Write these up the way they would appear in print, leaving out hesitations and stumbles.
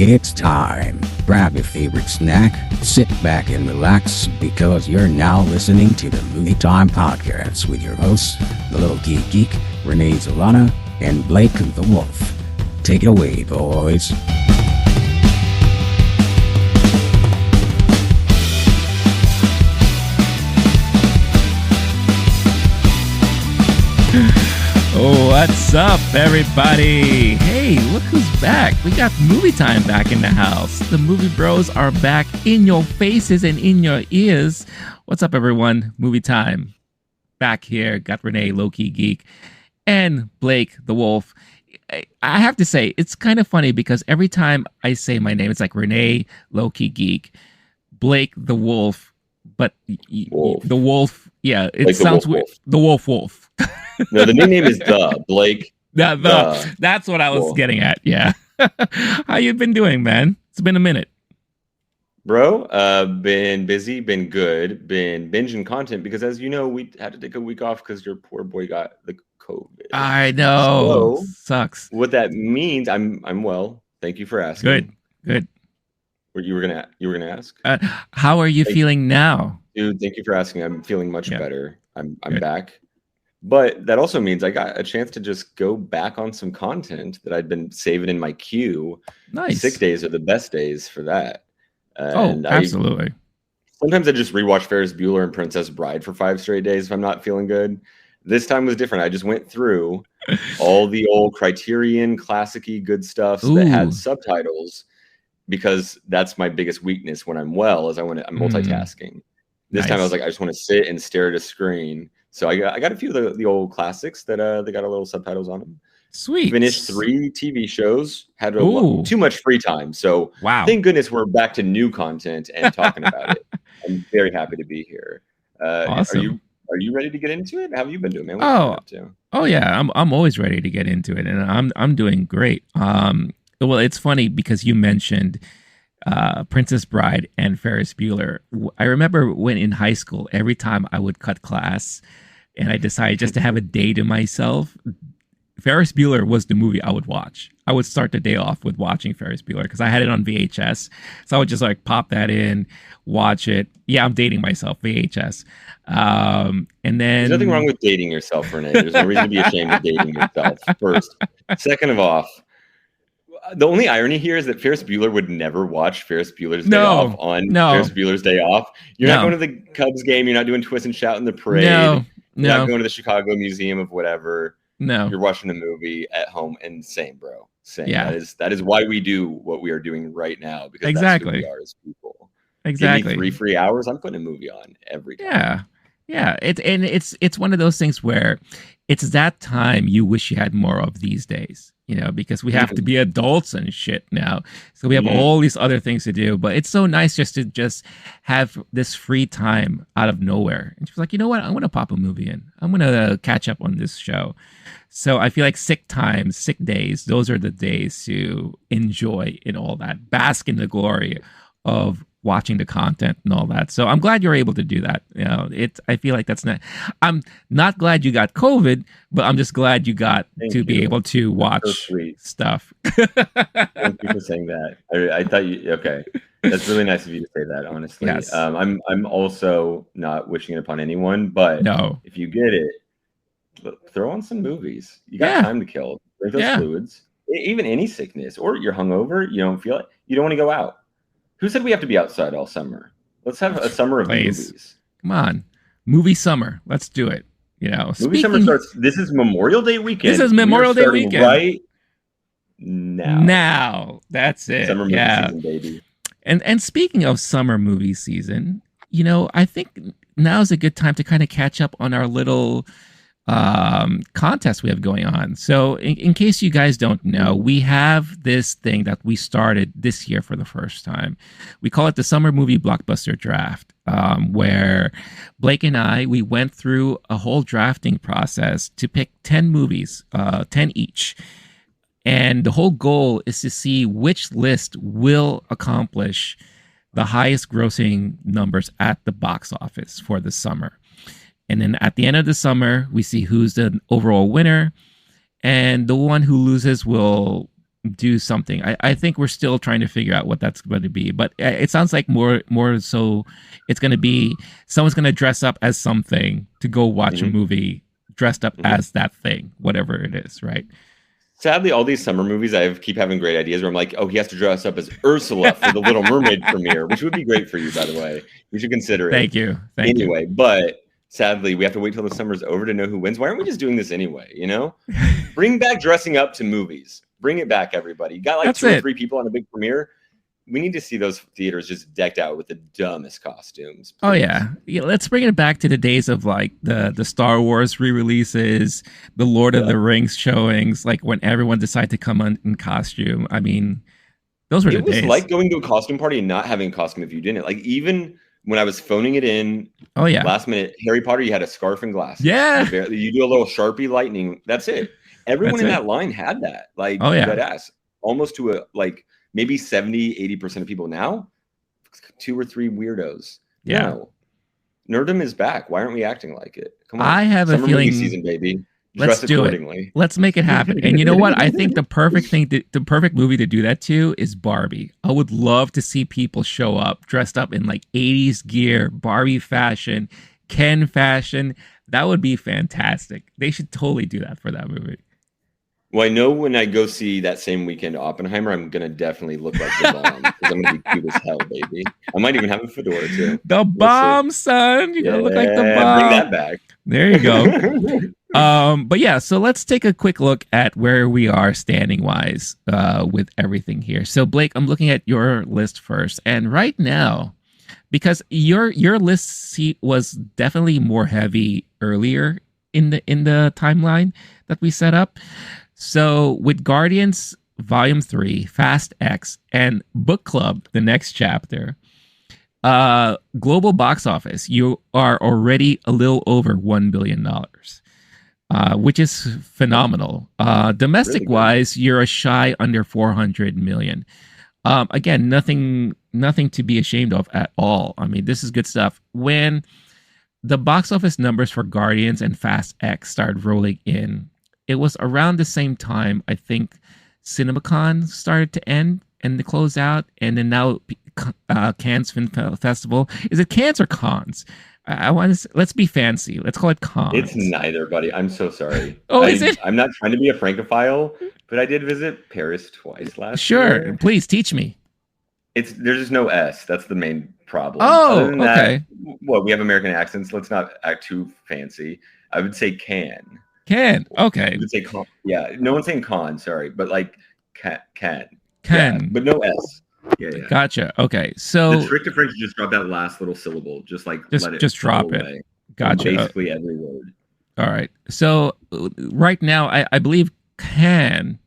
It's time. Grab your favorite snack, sit back and relax because you're now listening to the MovieTime Podcast with your hosts, the LOWKEY GEEK, Rene Zolana, and Blake the Wolf. Take it away, boys. Oh, what's up, everybody? Hey, look who's back. We got Movie Time back in the house. The movie bros are back in your faces and in your ears. What's up, everyone? Movie Time back here. Got Rene, LOWKEY GEEK, and Blake the Wolf. I have to say, it's kind of funny because every time I say my name, it's like Rene, LOWKEY GEEK, Blake the Wolf, but Wolf. the Wolf, yeah, it like sounds weird. The Wolf. No, the new name is Blake. That's what I was getting at. Yeah. How you been doing, man? It's been a minute. Bro, been busy, been good, been binging content because as you know, we had to take a week off because your poor boy got the COVID. I know. So, sucks. What that means, I'm well. Thank you for asking. Good. You were gonna ask? How are you feeling now? Dude, thank you for asking. I'm feeling much better. I'm Good. back. But that also means I got a chance to just go back on some content that I'd been saving in my queue. Nice. Sick days are the best days for that. Absolutely. Sometimes I just rewatch Ferris Bueller and Princess Bride for 5 straight days if I'm not feeling good. This time was different. I just went through all the old Criterion classic-y good stuff that had subtitles because that's my biggest weakness when I'm well is I'm multitasking. This time I was like, I just want to sit and stare at a screen. So I got a few of the old classics that they got a little subtitles on them. Sweet. Finished 3 TV shows. Had too much free time. So thank goodness we're back to new content and talking about it. I'm very happy to be here. Awesome. Are you ready to get into it? How have you been doing, man? What have you been up to? Oh yeah, I'm always ready to get into it, and I'm doing great. Well, it's funny because you mentioned Princess Bride and Ferris Bueller. I remember when in high school, every time I would cut class and I decided just to have a day to myself, Ferris Bueller was the movie I would watch. I would start the day off with watching Ferris Bueller because I had it on VHS. So I would just like pop that in, watch it. Yeah, I'm dating myself, VHS. And then... There's nothing wrong with dating yourself, Rene. There's no reason to be ashamed of dating yourself, first. Second of all, the only irony here is that Ferris Bueller would never watch Ferris Bueller's Day Off on Ferris Bueller's Day Off. You're not going to the Cubs game. You're not doing Twist and Shout in the parade. You're not going to the Chicago Museum of whatever. No. You're watching a movie at home and same, bro. Same. Yeah. That is why we do what we are doing right now because that's who we are as people. Exactly. Give me 3 free hours. I'm putting a movie on every time. Yeah. It's one of those things where it's that time you wish you had more of these days, because we have to be adults and shit now. So we have all these other things to do, but it's so nice just to have this free time out of nowhere. And she was like, you know what? I'm going to pop a movie in. I'm going to catch up on this show. So I feel like sick days, those are the days to enjoy in all that, bask in the glory of watching the content and all that. So I'm glad you're able to do that. I feel like I'm not glad you got COVID, but I'm just glad you got be able to watch stuff. Thank you for saying that. I thought okay. That's really nice of you to say that, honestly. Yes. I'm also not wishing it upon anyone, but if you get it, throw on some movies. You got time to kill. Drink those fluids. Even any sickness, or you're hungover, you don't feel it, you don't want to go out. Who said we have to be outside all summer? Let's have a summer of movies. Come on. Movie summer. Let's do it. Movie summer starts. This is Memorial Day weekend. This is Memorial Day weekend. Right now. Now. That's it. Summer movie season, baby. And speaking of summer movie season, I think now's a good time to kind of catch up on our little contest we have going on. So in case you guys don't know, we have this thing that we started this year for the first time. We call it the Summer Movie Blockbuster Draft, where Blake and we went through a whole drafting process to pick 10 movies, 10 each. And the whole goal is to see which list will accomplish the highest grossing numbers at the box office for the summer. And then at the end of the summer, we see who's the overall winner. And the one who loses will do something. I think we're still trying to figure out what that's going to be, but it sounds like more so it's going to be someone's going to dress up as something to go watch a movie dressed up as that thing, whatever it is, right? Sadly, all these summer movies, keep having great ideas where I'm like, oh, he has to dress up as Ursula for the Little Mermaid premiere, which would be great for you, by the way. You should consider it. Thank you. Anyway, but sadly, we have to wait till the summer's over to know who wins. Why aren't we just doing this anyway, you know? Bring back dressing up to movies. Bring it back, everybody. You got like 2 or 3 people on a big premiere. We need to see those theaters just decked out with the dumbest costumes. Please. Oh yeah, let's bring it back to the days of like the Star Wars re-releases, the Lord of the Rings showings, like when everyone decided to come in costume. I mean, those were the days. It was like going to a costume party and not having a costume if you didn't. Like even when I was phoning it in, last minute, Harry Potter, you had a scarf and glasses. Yeah, you do a little Sharpie lightning. That's it. Everyone in that line had that. Like, that ass almost to a like. Maybe 70-80% of people now, 2 or 3 weirdos. Yeah. No. Nerdom is back. Why aren't we acting like it? Come on. I have a feeling. Movie season, baby. Let's do it. Let's make it happen. And you know what? I think the perfect movie to do that to is Barbie. I would love to see people show up dressed up in like 80s gear, Barbie fashion, Ken fashion. That would be fantastic. They should totally do that for that movie. Well, I know when I go see that same weekend Oppenheimer, I'm going to definitely look like the bomb because I'm going to be cute as hell, baby. I might even have a fedora too. The bomb, son. You're going to look like the bomb. Bring that back. There you go. But yeah, so let's take a quick look at where we are standing wise with everything here. So Blake, I'm looking at your list first. And right now, because your list was definitely more heavy earlier in the timeline that we set up. So with Guardians Volume 3, Fast X, and Book Club, the next chapter, global box office, you are already a little over $1 billion, which is phenomenal. Domestic-wise, you're a shy under 400 million. Again, nothing to be ashamed of at all. I mean, this is good stuff. When the box office numbers for Guardians and Fast X started rolling in, it was around the same time, I think, CinemaCon started to end and to close out. And then now Cannes Film Festival. Is it Cannes or Cons? I want to let's be fancy. Let's call it Cons. It's neither, buddy. I'm so sorry. Is it? I'm not trying to be a Francophile, but I did visit Paris twice last year. Sure. Please teach me. There's just no S. That's the main problem. Oh, other than okay. That, we have American accents. Let's not act too fancy. I would say Cannes. Can. Okay. I would say con. Yeah. No one's saying con, sorry. But like can. Can. Yeah, but no S. Yeah. Gotcha. Okay. So the trick to French is just drop that last little syllable. Just let it just drop it. Away. Gotcha. Basically every word. All right. So right now, I believe Cannes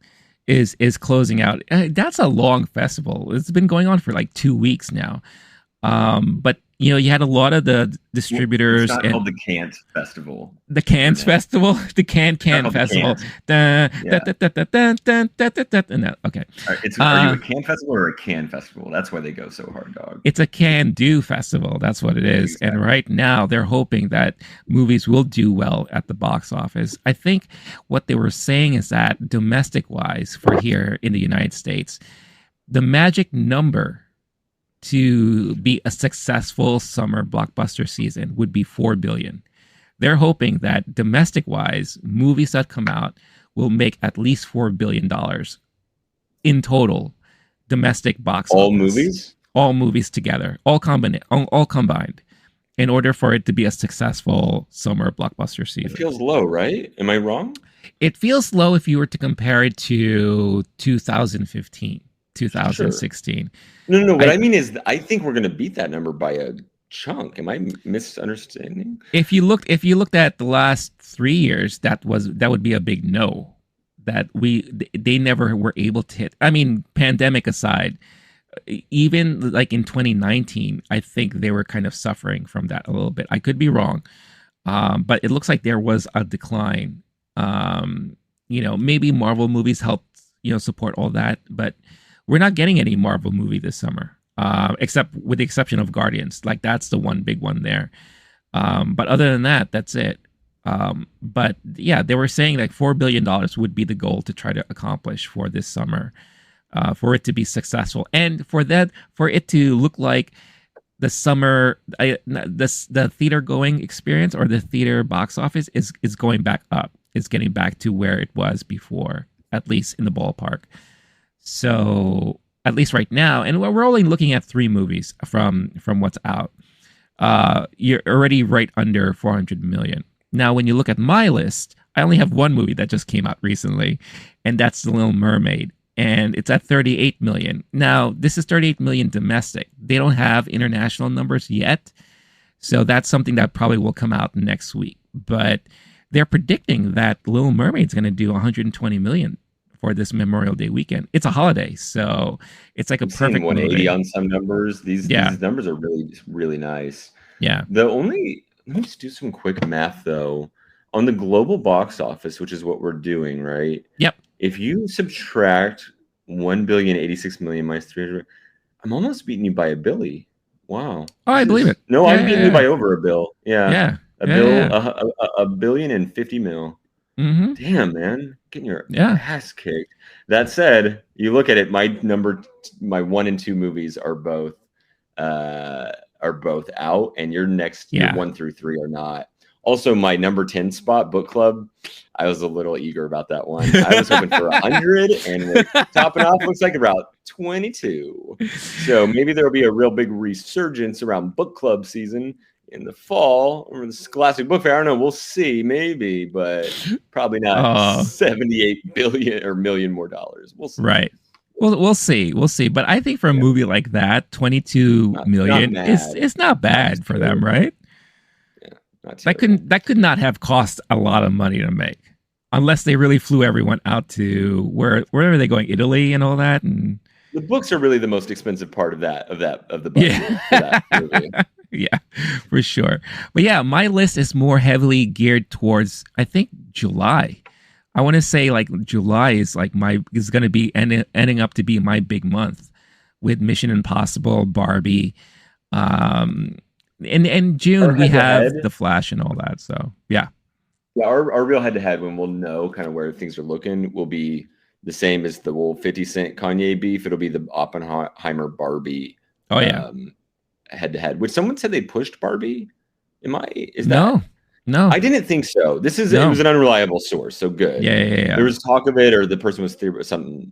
is closing out. That's a long festival. It's been going on for like 2 weeks now. But you know, you had a lot of the distributors. It's not called the Cannes Festival. The Cannes Festival? The Cannes Festival. Okay. Are you a Cannes Festival or a Cannes Festival? That's why they go so hard, dog. It's a can-do festival. That's what it is. Exactly. And right now, they're hoping that movies will do well at the box office. I think what they were saying is that domestic-wise, for here in the United States, the magic number to be a successful summer blockbuster season would be 4 billion. They're hoping that domestic wise, movies that come out will make at least $4 billion in total domestic box office. All movies together, all combined in order for it to be a successful summer blockbuster season. It feels low, right? Am I wrong? It feels low if you were to compare it to 2015, 2016. Sure. No. What I mean is, I think we're going to beat that number by a chunk. Am I misunderstanding? If you looked at the last 3 years, that would be a big no. That they never were able to hit. I mean, pandemic aside, even like in 2019, I think they were kind of suffering from that a little bit. I could be wrong, but it looks like there was a decline. Maybe Marvel movies helped support all that, but we're not getting any Marvel movie this summer, except with the exception of Guardians. Like that's the one big one there. But other than that, that's it. But yeah, they were saying like $4 billion would be the goal to try to accomplish for this summer, for it to be successful, and for it to look like the summer, the theater going experience or the theater box office is going back up. It's getting back to where it was before, at least in the ballpark. So at least right now, and we're only looking at 3 movies from what's out. You're already right under 400 million. Now, when you look at my list, I only have one movie that just came out recently, and that's The Little Mermaid, and it's at 38 million. Now, this is 38 million domestic. They don't have international numbers yet, so that's something that probably will come out next week. But they're predicting that Little Mermaid's going to do 120 million for this Memorial Day weekend. It's a holiday, so it's like a perfect 180 movie. on some numbers. These numbers are really, really nice. Yeah. Let me just do some quick math though. On the global box office, which is what we're doing, right? Yep. If you subtract 1,086,000,000 minus 300, I'm almost beating you by a billy. Wow. Oh, I believe it. No, I'm beating you by over a bill. Yeah. Yeah. $1 billion and 50 mil. Mm-hmm. Damn, man, getting your ass kicked. That said, you look at it. My 1 and 2 movies are both out, and your next your 1 through 3 are not. Also, my number 10 spot, Book Club, I was a little eager about that one. I was hoping for 100, and we're topping off looks like about 22. So maybe there'll be a real big resurgence around Book Club season in the fall, or the Scholastic Book Fair. I don't know. We'll see, maybe, but probably not 78 billion or million more dollars. We'll see. Right. Well, we'll see. We'll see. But I think for a movie like that, 22 million is not bad for them, right? That could not have cost a lot of money to make, unless they really flew everyone out to where are they going, Italy and all that. And the books are really the most expensive part of the budget for that movie. Yeah, for sure. But yeah, my list is more heavily geared towards, I think, July. I want to say like July is like is going to be ending up to be my big month with Mission Impossible, Barbie. In June we have The Flash and all that. So yeah. Our real head-to-head, when we'll know kind of where things are looking, will be the same as the 50 Cent Kanye beef. It'll be the Oppenheimer Barbie. Oh yeah. Head-to-head, which someone said they pushed Barbie. No, I didn't think so. It was an unreliable source, so good. Yeah. There was talk of it, or the person was theorizing something.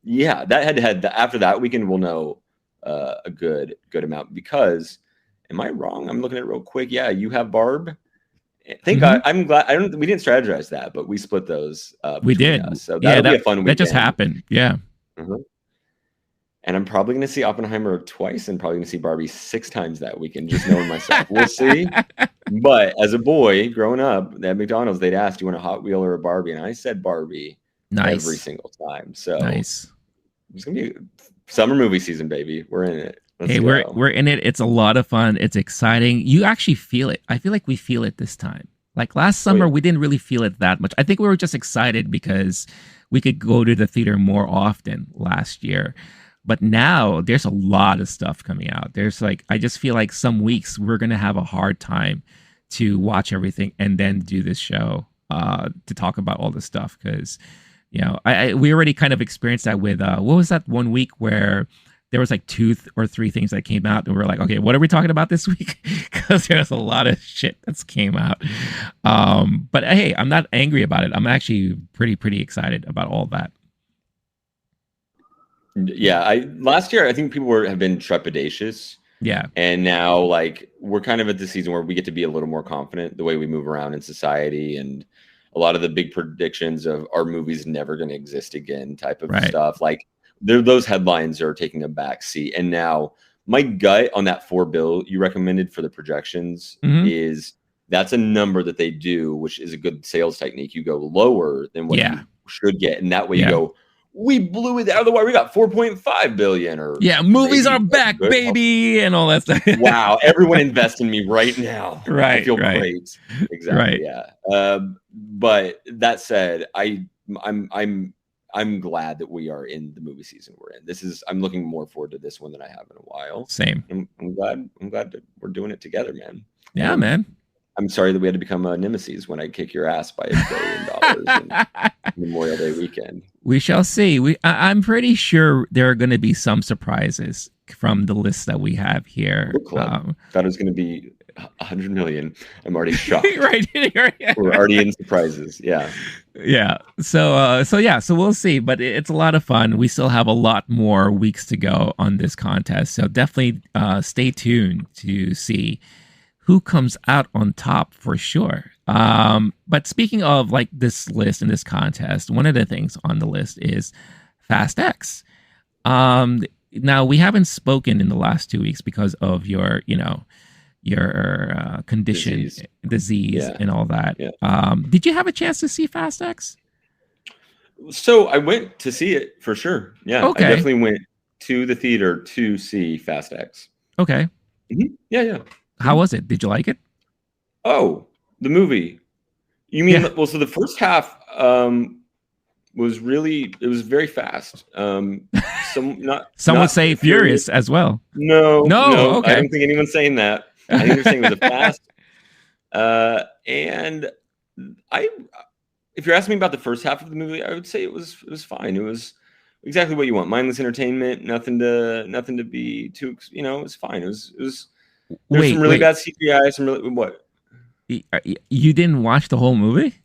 Yeah, that head-to-head. After that weekend, we'll know a good amount. Because, am I wrong? I'm looking at it real quick. Yeah, you have Barb. I'm glad. We didn't strategize that, but we split those. We did. Us, so that'll be a fun weekend. That just happened. Yeah. Mm-hmm. And I'm probably going to see Oppenheimer twice, and probably going to see Barbie 6 times that weekend, just knowing myself. We'll see. But as a boy growing up at McDonald's, they'd ask, "Do you want a Hot Wheel or a Barbie?" And I said Barbie every single time. So nice. It's going to be summer movie season, baby. We're in it. We're in it. It's a lot of fun. It's exciting. You actually feel it. I feel like we feel it this time. Like last summer, we didn't really feel it that much. I think we were just excited because we could go to the theater more often last year. But now there's a lot of stuff coming out. I just feel like some weeks we're going to have a hard time to watch everything and then do this show to talk about all this stuff. Because, we already kind of experienced that with, what was that one week where there was like 2 or 3 things that came out and we're like, okay, what are we talking about this week? Because there's a lot of shit that's came out. But hey, I'm not angry about it. I'm actually pretty excited about all that. Yeah, last year I think people have been trepidatious. Yeah. And now we're kind of at the season where we get to be a little more confident the way we move around in society, and a lot of the big predictions of our movie's never going to exist again type of stuff. Those headlines are taking a back seat. And now my gut on that $4 billion you recommended for the projections is that's a number that they do, which is a good sales technique. You go lower than what you should get. And that way you go, we blew it out of the water. We got 4.5 billion. Or movies are back, baby, and all that stuff. Wow, everyone invest in me right now. Right, I feel great. Exactly. Right. Yeah. But that said, I'm glad that we are in the movie season we're in. I'm looking more forward to this one than I have in a while. Same. I'm glad that we're doing it together, man. Yeah, man. I'm sorry that we had to become nemesis when I kick your ass by $1 billion in Memorial Day weekend. We shall see. I'm pretty sure there are going to be some surprises from the list that we have here. Thought it was going to be 100 million. I'm already shocked. Right. We're already in surprises. Yeah. Yeah. So we'll see. But it's a lot of fun. We still have a lot more weeks to go on this contest. So definitely stay tuned to see who comes out on top for sure. But speaking of like this list and this contest, one of the things on the list is Fast X. Now we haven't spoken in the last 2 weeks because of your condition, disease and all that. Yeah. Did you have a chance to see Fast X? So I went to see it for sure. Yeah. Okay. I definitely went to the theater to see Fast X. Okay. Mm-hmm. Yeah. How was it? Did you like it? Oh, the movie. You mean, well, so the first half was very fast. Some would say furious as well. No. Okay. I don't think anyone's saying that. I think they're saying it was a fast. And if you're asking me about the first half of the movie, I would say it was fine. It was exactly what you want. Mindless entertainment, nothing to be too, it was fine. It was there's some really bad CGI, some really what? You didn't watch the whole movie?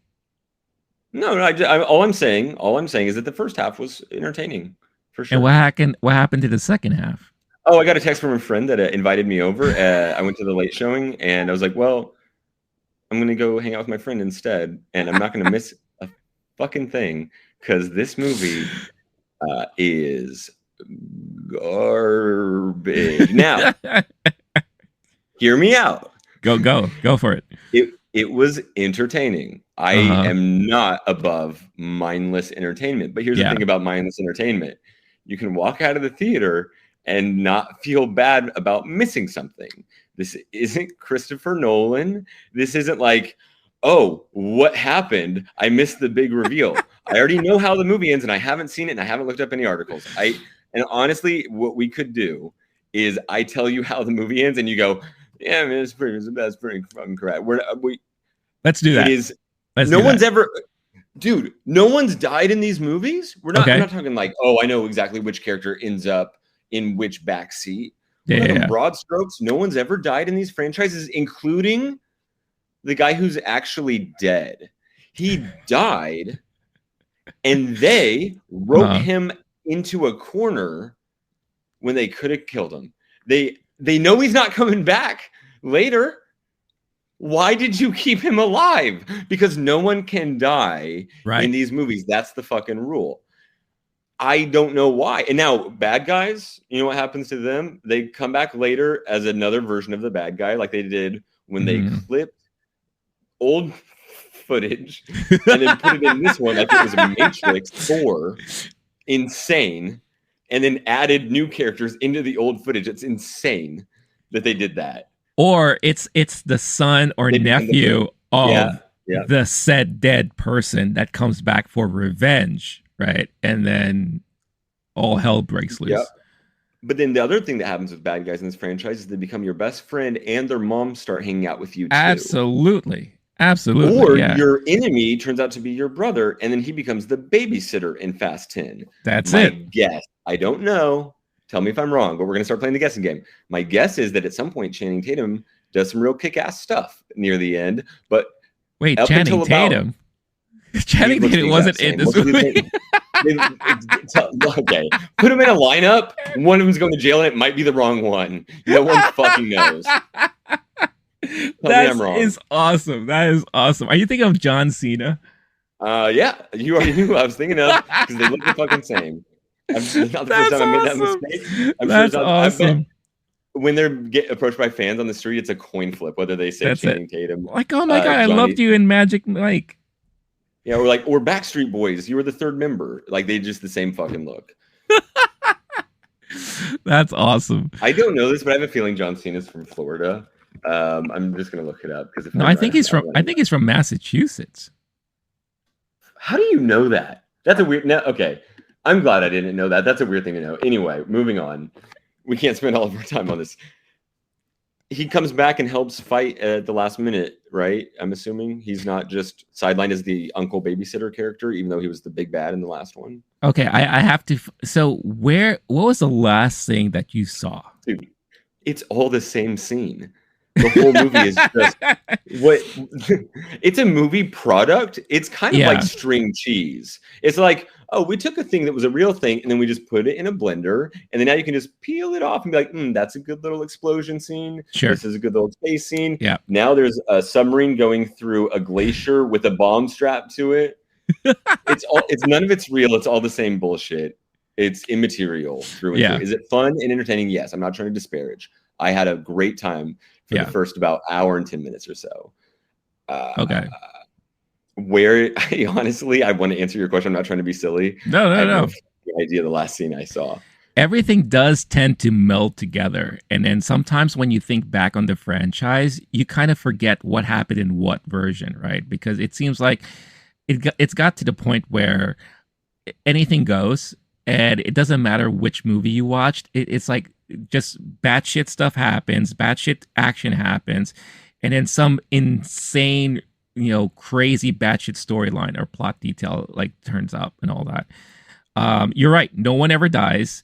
No. All I'm saying is that the first half was entertaining for sure. And what happened to the second half? Oh, I got a text from a friend that invited me over. I went to the late showing, and I was like, "Well, I'm gonna go hang out with my friend instead, and I'm not gonna miss a fucking thing because this movie is garbage." Now, hear me out. Go for it. It was entertaining. I am not above mindless entertainment, but here's the thing about mindless entertainment: you can walk out of the theater and not feel bad about missing something. This isn't Christopher Nolan. This isn't like, oh, what happened? I missed the big reveal. I already know how the movie ends, and I haven't seen it, and I haven't looked up any articles. And honestly, what we could do is I tell you how the movie ends, and you go, yeah, man, that's pretty fucking correct. Let's do that. No one's died in these movies. We're not talking like, oh, I know exactly which character ends up in which back seat. Broad strokes, no one's ever died in these franchises, including the guy who's actually dead. He died, and they wrote him into a corner when they could have killed him. They know he's not coming back later. Why did you keep him alive? Because no one can die in these movies. That's the fucking rule. I don't know why. And now bad guys, you know what happens to them? They come back later as another version of the bad guy, like they did when they clipped old footage and then put it in this one like it was a Matrix 4. Insane. And then added new characters into the old footage. It's insane that they did that. Or it's the son or nephew of the said dead person that comes back for revenge, right? And then all hell breaks loose. Yep. But then the other thing that happens with bad guys in this franchise is they become your best friend and their moms start hanging out with you too. Absolutely. Or your enemy turns out to be your brother, and then he becomes the babysitter in Fast 10. That's My it. guess, I don't know. Tell me if I'm wrong, but we're going to start playing the guessing game. My guess is that at some point Channing Tatum does some real kick-ass stuff near the end. But wait, Channing Tatum? Channing Tatum wasn't in this movie. Okay, put them in a lineup. One of them's going to jail, and it might be the wrong one. No one fucking knows. That is awesome. That is awesome. Are you thinking of John Cena? Yeah, you already knew who I was thinking of because they look the fucking same. Not the first time I made that mistake. That's awesome. When they get approached by fans on the street, it's a coin flip whether they say Channing Tatum. Like, oh my god, I loved you in Magic Mike. Yeah, or Backstreet Boys. You were the third member. Like they just the same fucking look. That's awesome. I don't know this, but I have a feeling John Cena's from Florida. I'm just gonna look it up because I think he's from Massachusetts. How do you know that? That's a weird. Okay, I'm glad I didn't know that. That's a weird thing to know. Anyway, moving on. We can't spend all of our time on this. he comes back and helps fight at the last minute, right? I'm assuming he's not just sidelined as the uncle babysitter character, even though he was the big bad in the last one. Okay, I have to. So what was the last thing that you saw? Dude, it's all the same scene. The whole movie is just what it's a movie product. It's kind of like string cheese. It's like, oh, we took a thing that was a real thing and then we just put it in a blender, and then now you can just peel it off and be like, that's a good little explosion scene. Sure. This is a good little space scene. Yeah. Now there's a submarine going through a glacier with a bomb strapped to it. It's none of it's real. It's all the same bullshit. It's immaterial through and through. Is it fun and entertaining? Yes. I'm not trying to disparage. I had a great time for the first about hour and 10 minutes or so. Okay. Where honestly, I want to answer your question. I'm not trying to be silly. No. The idea of the last scene I saw. Everything does tend to meld together. And then sometimes when you think back on the franchise, you kind of forget what happened in what version, right? Because it seems like it's got to the point where anything goes, and it doesn't matter which movie you watched. It's like just batshit stuff happens, batshit action happens, and then some insane, crazy batshit storyline or plot detail like turns up and all that. You're right. No one ever dies.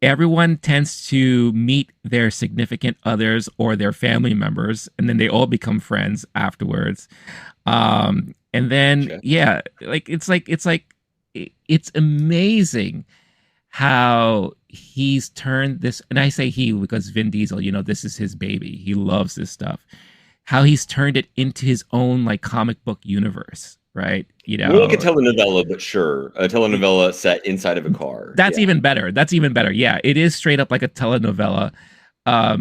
Everyone tends to meet their significant others or their family members, and then they all become friends afterwards. And then, it's amazing how he's turned this, and I say he because Vin Diesel, this is his baby. He loves this stuff. How he's turned it into his own like comic book universe, right? Well, like a telenovela, but sure, a telenovela set inside of a car. That's even better. That's even better. Yeah, it is straight up like a telenovela,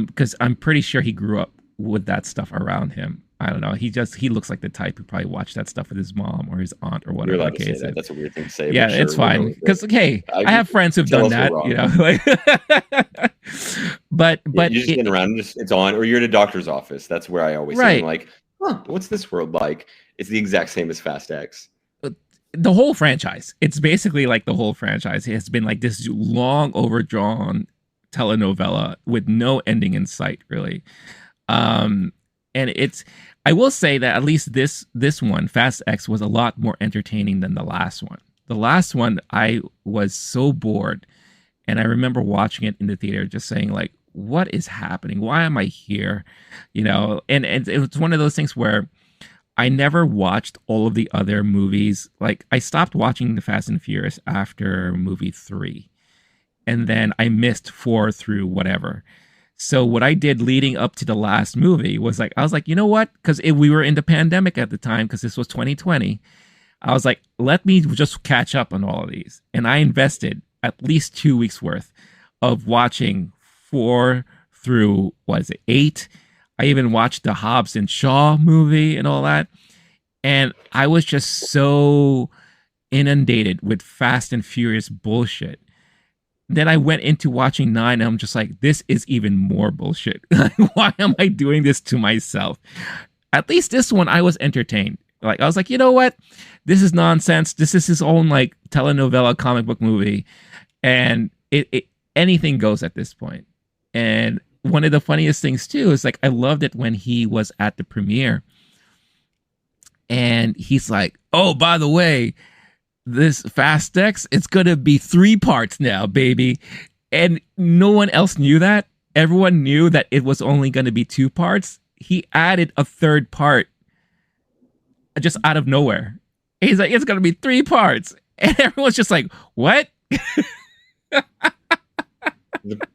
because I'm pretty sure he grew up with that stuff around him. I don't know. He looks like the type who probably watched that stuff with his mom or his aunt or whatever. You're allowed to say that. That's a weird thing to say. Yeah, it's fine. Because I have friends who've done that. But you're just getting around. It's on, or you're in a doctor's office. That's where I always say, like, what's this world like? It's the exact same as Fast X. The whole franchise. It's basically like the whole franchise. It has been like this long overdrawn telenovela with no ending in sight, really. And I will say that at least this one, Fast X, was a lot more entertaining than the last one. The last one, I was so bored. And I remember watching it in the theater just saying, like, what is happening? Why am I here? And it was one of those things where I never watched all of the other movies. Like, I stopped watching the Fast and Furious after movie 3. And then I missed 4 through whatever. So what I did leading up to the last movie was I was like, you know what? Because we were in the pandemic at the time, because this was 2020. I was like, let me just catch up on all of these. And I invested at least 2 weeks worth of watching 4 through, 8? I even watched the Hobbs and Shaw movie and all that. And I was just so inundated with Fast and Furious bullshit. Then I went into watching 9 and I'm just like, this is even more bullshit. Why am I doing this to myself? At least this one, I was entertained. Like, I was like, you know what? This is nonsense. This is his own like telenovela comic book movie. And anything goes at this point. And one of the funniest things too is like, I loved it when he was at the premiere and he's like, oh, by the way, this Fast X, it's going to be 3 parts now, baby. And no one else knew that. Everyone knew that it was only going to be 2 parts. He added a 3rd part just out of nowhere. He's like, it's going to be 3 parts. And everyone's just like, what?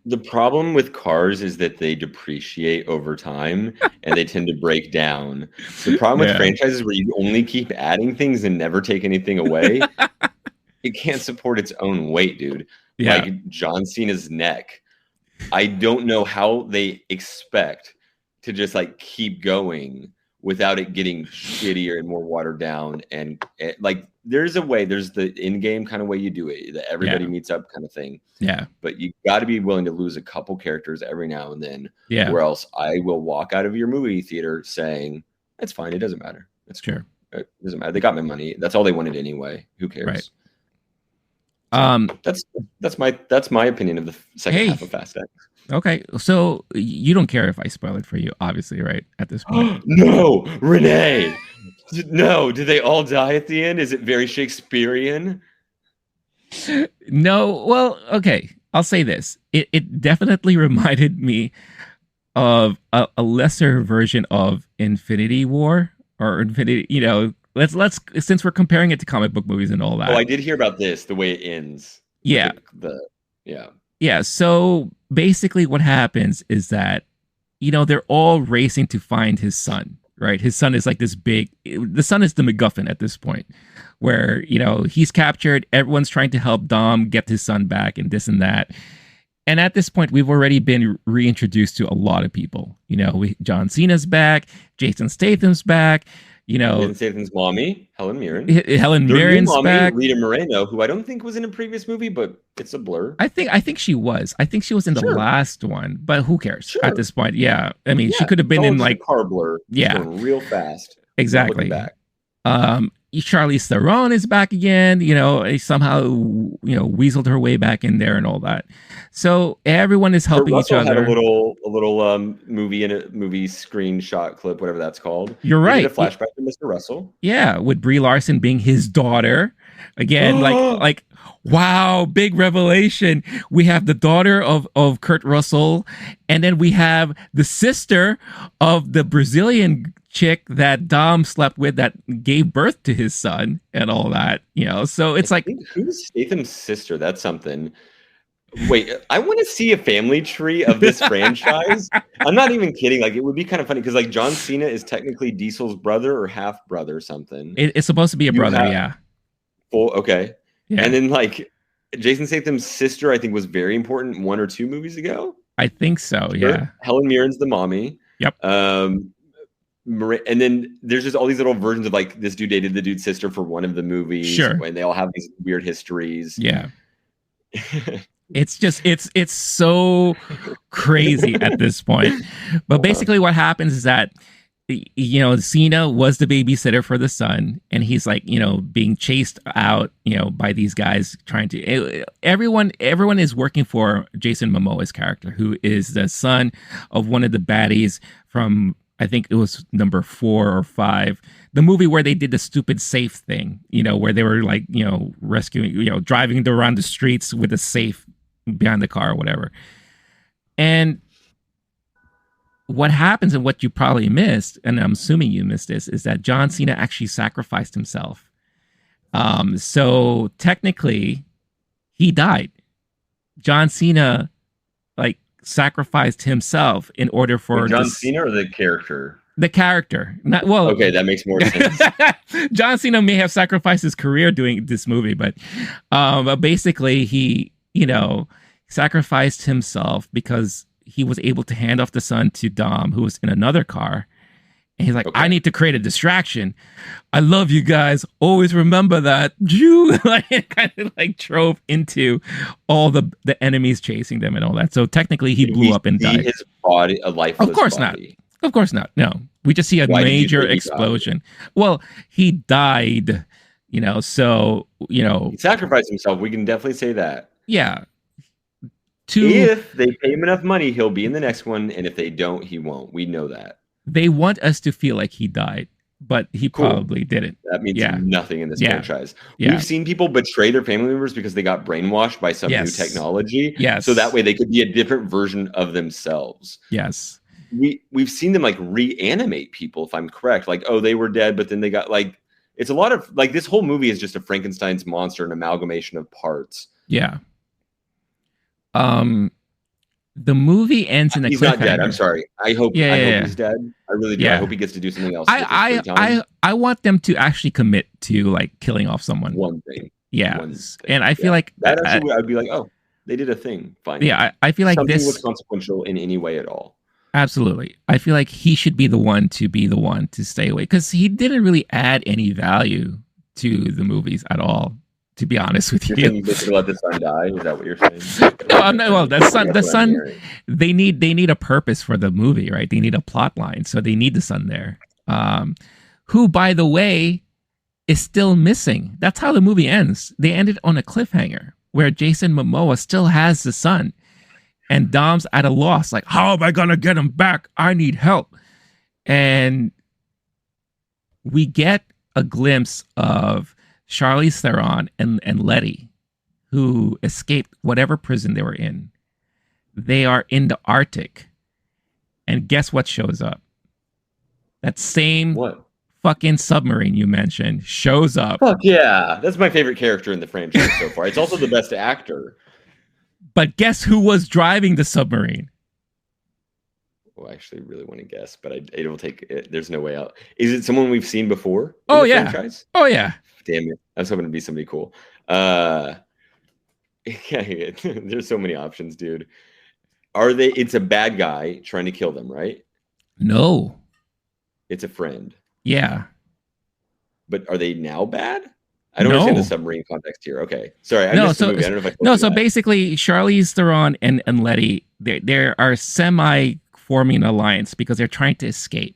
The problem with cars is that they depreciate over time and they tend to break down. The problem with franchises where you only keep adding things and never take anything away, it can't support its own weight, dude. Yeah. Like John Cena's neck. I don't know how they expect to just like keep going without it getting shittier and more watered down. And like, there's a way, there's the in-game kind of way you do it, that everybody meets up kind of thing. Yeah. But you got to be willing to lose a couple characters every now and then. Yeah. Or else I will walk out of your movie theater saying, it's fine. It doesn't matter. It's sure. It doesn't matter. They got my money. That's all they wanted anyway. Who cares? Right. So that's my opinion of the second half of Fast X. Okay, so you don't care if I spoil it for you, obviously, right? At this point. No, Renee. No, did they all die at the end? Is it very Shakespearean? No, well, okay. I'll say this. It definitely reminded me of a lesser version of Infinity War or Infinity, let's since we're comparing it to comic book movies and all that. Oh, I did hear about this, the way it ends. Yeah. Yeah. Yeah, so basically what happens is that they're all racing to find his son, right? His son is like the son is the MacGuffin at this point, where, he's captured. Everyone's trying to help Dom get his son back and this and that. And at this point, we've already been reintroduced to a lot of people. John Cena's back, Jason Statham's back. Jason Statham's mommy, Helen Mirren. Helen Mirren's back. Rita Moreno, who I don't think was in a previous movie, but it's a blur. I think she was. I think she was in the last one, but who cares at this point? Yeah, I mean, she could have been in like a car blur. Yeah, going real fast. Exactly. Back. Charlize Theron is back again. Somehow weaseled her way back in there and all that. So everyone is helping each other. Had a little movie in a movie screenshot clip, whatever that's called. You're right. A flashback to Mr. Russell. Yeah, with Brie Larson being his daughter again. like wow, big revelation. We have the daughter of Kurt Russell, and then we have the sister of the Brazilian chick that Dom slept with that gave birth to his son and all that, so it's who's Statham's sister? That's something. Wait, I want to see a family tree of this franchise. I'm not even kidding. Like, it would be kind of funny because like John Cena is technically Diesel's brother or half brother or something. It's supposed to be a brother. Yeah. Okay. Yeah. And then like Jason Statham's sister, I think was very important 1 or 2 movies ago. I think so. Yeah. Helen Mirren's the mommy. Yep. And then there's just all these little versions of like this dude dated the dude's sister for one of the movies. Sure. And they all have these weird histories. Yeah. It's just it's so crazy at this point. But basically what happens is that Cena was the babysitter for the son, and he's like, being chased out, by these guys trying to everyone is working for Jason Momoa's character, who is the son of one of the baddies from, I think it was number 4 or 5, the movie where they did the stupid safe thing, where they were like, rescuing, driving around the streets with a safe behind the car or whatever. And what happens, and what you probably missed, and I'm assuming you missed this, is that John Cena actually sacrificed himself. So technically he died. John Cena sacrificed himself in order for John Cena or the character? The character. Okay, that makes more sense. John Cena may have sacrificed his career doing this movie, but basically he, sacrificed himself because he was able to hand off the son to Dom, who was in another car. And he's like, I need to create a distraction. I love you guys. Always remember that. Kind of drove into all the enemies chasing them and all that. So technically he blew up and died. His body, a lifeless Of course body. not. Of course not. No. We just see a major explosion. Well, he died, so, He sacrificed himself. We can definitely say that. Yeah. If they pay him enough money, he'll be in the next one. And if they don't, he won't. We know that. They want us to feel like he died, but he probably didn't. That means nothing in this franchise. Yeah. We've seen people betray their family members because they got brainwashed by some new technology. Yes. So that way they could be a different version of themselves. Yes. We've seen them reanimate people, if I'm correct. They were dead, but then they got it's a lot of this whole movie is just a Frankenstein's monster, an amalgamation of parts. Yeah. The movie ends in a cliffhanger. He's not dead. I'm sorry. I hope he's dead. I really do. Yeah. I hope he gets to do something else. I want them to actually commit to killing off someone. One thing. Yeah. And I feel like that actually I'd be like, oh, they did a thing. Fine. Yeah. I feel like something this was consequential in any way at all. Absolutely. I feel like he should be the one to stay away, because he didn't really add any value to the movies at all, to be honest with you. You're saying they should let the son die? Is that what you're saying? No, I'm not. Well, the son, they need a purpose for the movie, right? They need a plot line. So they need the son there. Who, by the way, is still missing. That's how the movie ends. They ended on a cliffhanger where Jason Momoa still has the son. And Dom's at a loss, like, how am I gonna get him back? I need help. And we get a glimpse of Charlize Theron and Letty, who escaped whatever prison they were in. They are in the Arctic. And guess what shows up? That same fucking submarine you mentioned shows up. Fuck yeah. That's my favorite character in the franchise so far. It's also the best actor. But guess who was driving the submarine? Well, I actually really want to guess, but it will take it. There's no way out. Is it someone we've seen before? Oh, yeah. Franchise? Oh, yeah. Damn it. I was hoping to be somebody cool. Yeah, there's so many options, dude. It's a bad guy trying to kill them, right? No. It's a friend. Yeah. But are they now bad? I don't understand the submarine context here. Okay. Sorry. I missed the movie. I don't know if I told you that. Basically, Charlize Theron and Letty, they are semi-forming an alliance because they're trying to escape.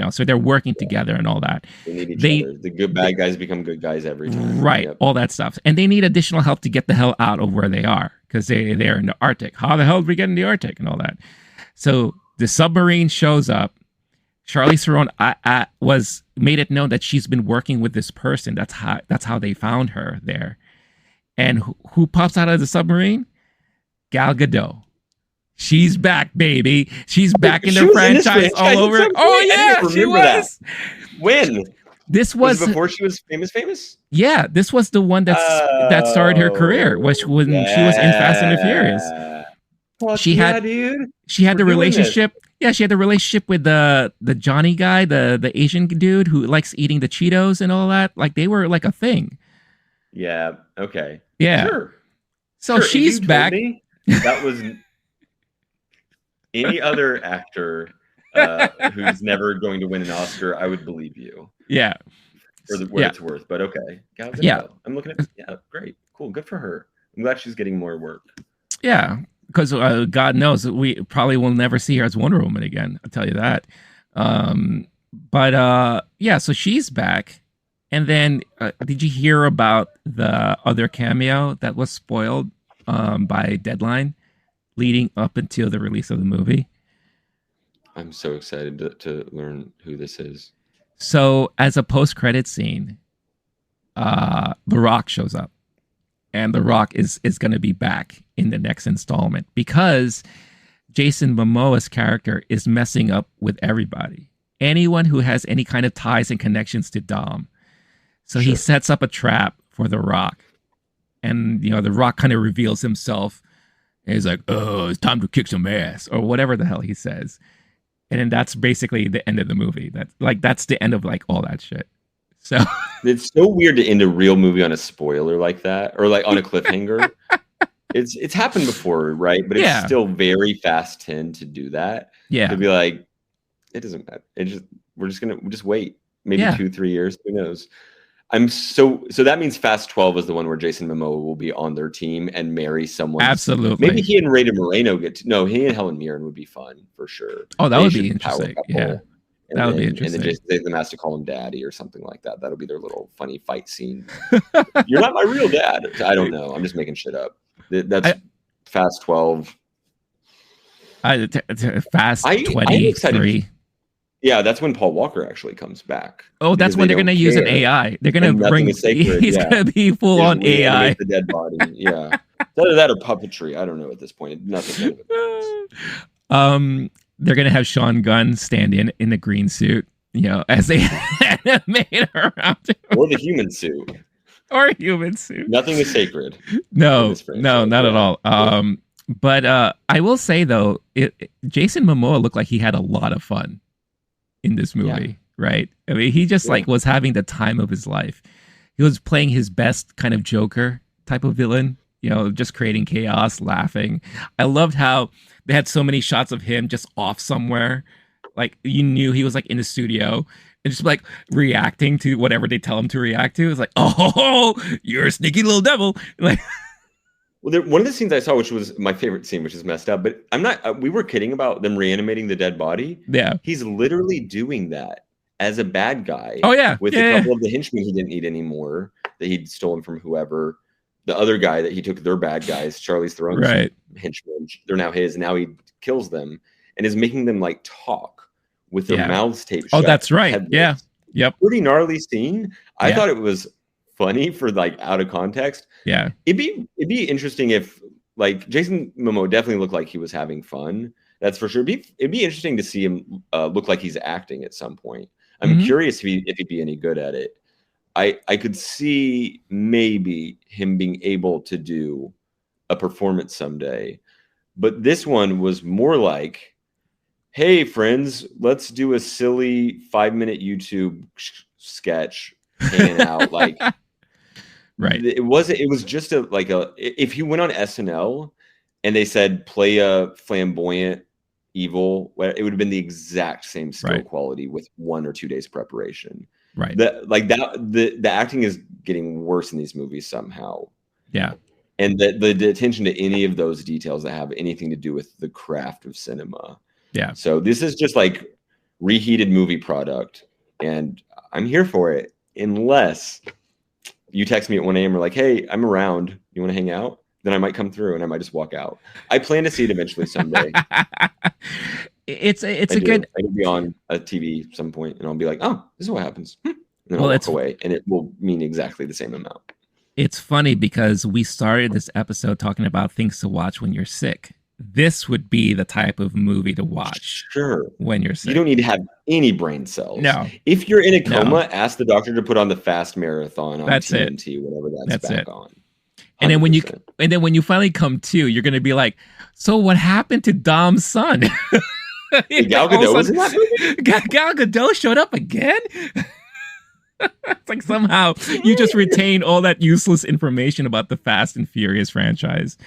So they're working together and all that. They need each other. The good bad guys become good guys every time. Right. Yep. All that stuff. And they need additional help to get the hell out of where they are because they're in the Arctic. How the hell did we get in the Arctic and all that? So the submarine shows up. Charlize Theron was made it known that she's been working with this person. That's how they found her there. And who pops out of the submarine? Gal Gadot. She's back, baby. She's back in the franchise all over. Oh yeah, she was. When? This was before she was famous. Yeah, this was the one that started her career. When she was in Fast and the Furious. She had the relationship. Yeah, she had the relationship with the Johnny guy, the Asian dude who likes eating the Cheetos and all that. Like they were like a thing. Yeah. Okay. Yeah. Sure. So she's back. That was any other actor who's never going to win an Oscar. I would believe you. Yeah. For what it's worth. But okay. Yeah. I'm looking at. Yeah. Great. Cool. Good for her. I'm glad she's getting more work. Yeah. Because God knows we probably will never see her as Wonder Woman again. I'll tell you that. So she's back. And then did you hear about the other cameo that was spoiled by Deadline leading up until the release of the movie? I'm so excited to learn who this is. So as a post-credit scene, The Rock shows up. And The Rock is going to be back in the next installment because Jason Momoa's character is messing up with everybody. Anyone who has any kind of ties and connections to Dom. So he sets up a trap for The Rock. And, The Rock kind of reveals himself. And he's like, oh, it's time to kick some ass. Or whatever the hell he says. And then that's basically the end of the movie. That's the end of all that shit. So it's so weird to end a real movie on a spoiler like that, or on a cliffhanger. It's happened before, right? But it's still very Fast 10 to do that. Yeah, to be like, it doesn't matter. We're just gonna wait maybe 2-3 years. Who knows? So that means Fast 12 is the one where Jason Momoa will be on their team and marry someone. Absolutely. Maybe he and Rita Moreno he and Helen Mirren would be fun for sure. Oh, that would be interesting. Yeah. That would be interesting. And then Jason Statham has to call him daddy or something like that. That'll be their little funny fight scene. You're not my real dad. I don't know. I'm just making shit up. That's Fast 12. Fast 23. Yeah, that's when Paul Walker actually comes back. Oh, that's when they're going to use an AI. They're going to bring. He's going to be full on AI. The dead body. Yeah, that or puppetry. I don't know at this point. Nothing. They're going to have Sean Gunn stand in the green suit, as they animate around him. Or the human suit. Nothing is sacred. No, not at all. But I will say, though, Jason Momoa looked like he had a lot of fun in this movie, right? I mean, he just was having the time of his life. He was playing his best kind of Joker type of villain, just creating chaos, laughing. I loved how they had so many shots of him just off somewhere. Like you knew he was in the studio and just reacting to whatever they tell him to react to. It's like, oh, you're a sneaky little devil. Well, one of the scenes I saw, which was my favorite scene, which is messed up, but I'm not. We were kidding about them reanimating the dead body. Yeah, he's literally doing that as a bad guy. Oh yeah, with a couple of the henchmen he didn't need anymore that he'd stolen from whoever. The other guy that he took their bad guys, Charlize Theron's henchmen. They're now his. Now he kills them and is making them like talk with their mouths taped shut. Oh, that's right. Yeah. Yep. Pretty gnarly scene. I thought it was funny for like out of context. Yeah. It'd be interesting if like Jason Momoa definitely looked like he was having fun. That's for sure. It'd be interesting to see him look like he's acting at some point. I'm curious if he'd be any good at it. I could see maybe him being able to do a performance someday. But this one was more like, hey, friends, let's do a silly 5-minute YouTube sketch hanging out. Like, right. It was just if you went on SNL and they said play a flamboyant evil, it would have been the exact same skill quality with 1 or 2 days preparation. Right. The acting is getting worse in these movies somehow. Yeah. And the attention to any of those details that have anything to do with the craft of cinema. Yeah. So this is just like reheated movie product, and I'm here for it. Unless you text me at 1 a.m. or like, hey, I'm around. You want to hang out? Then I might come through and I might just walk out. I plan to see it eventually someday. It's I could be on a TV some point and I'll be like, oh, this is what happens. And then I'll walk away and it will mean exactly the same amount. It's funny because we started this episode talking about things to watch when you're sick. This would be the type of movie to watch when you're sick. You don't need to have any brain cells. No. If you're in a coma, ask the doctor to put on the fast marathon on that's TNT, whatever that's back on. 100%. And then when you finally come to, you're gonna be like, so what happened to Dom's son? Hey, Gal Gadot was in that movie? Gal Gadot showed up again? It's like somehow you just retain all that useless information about the Fast and Furious franchise.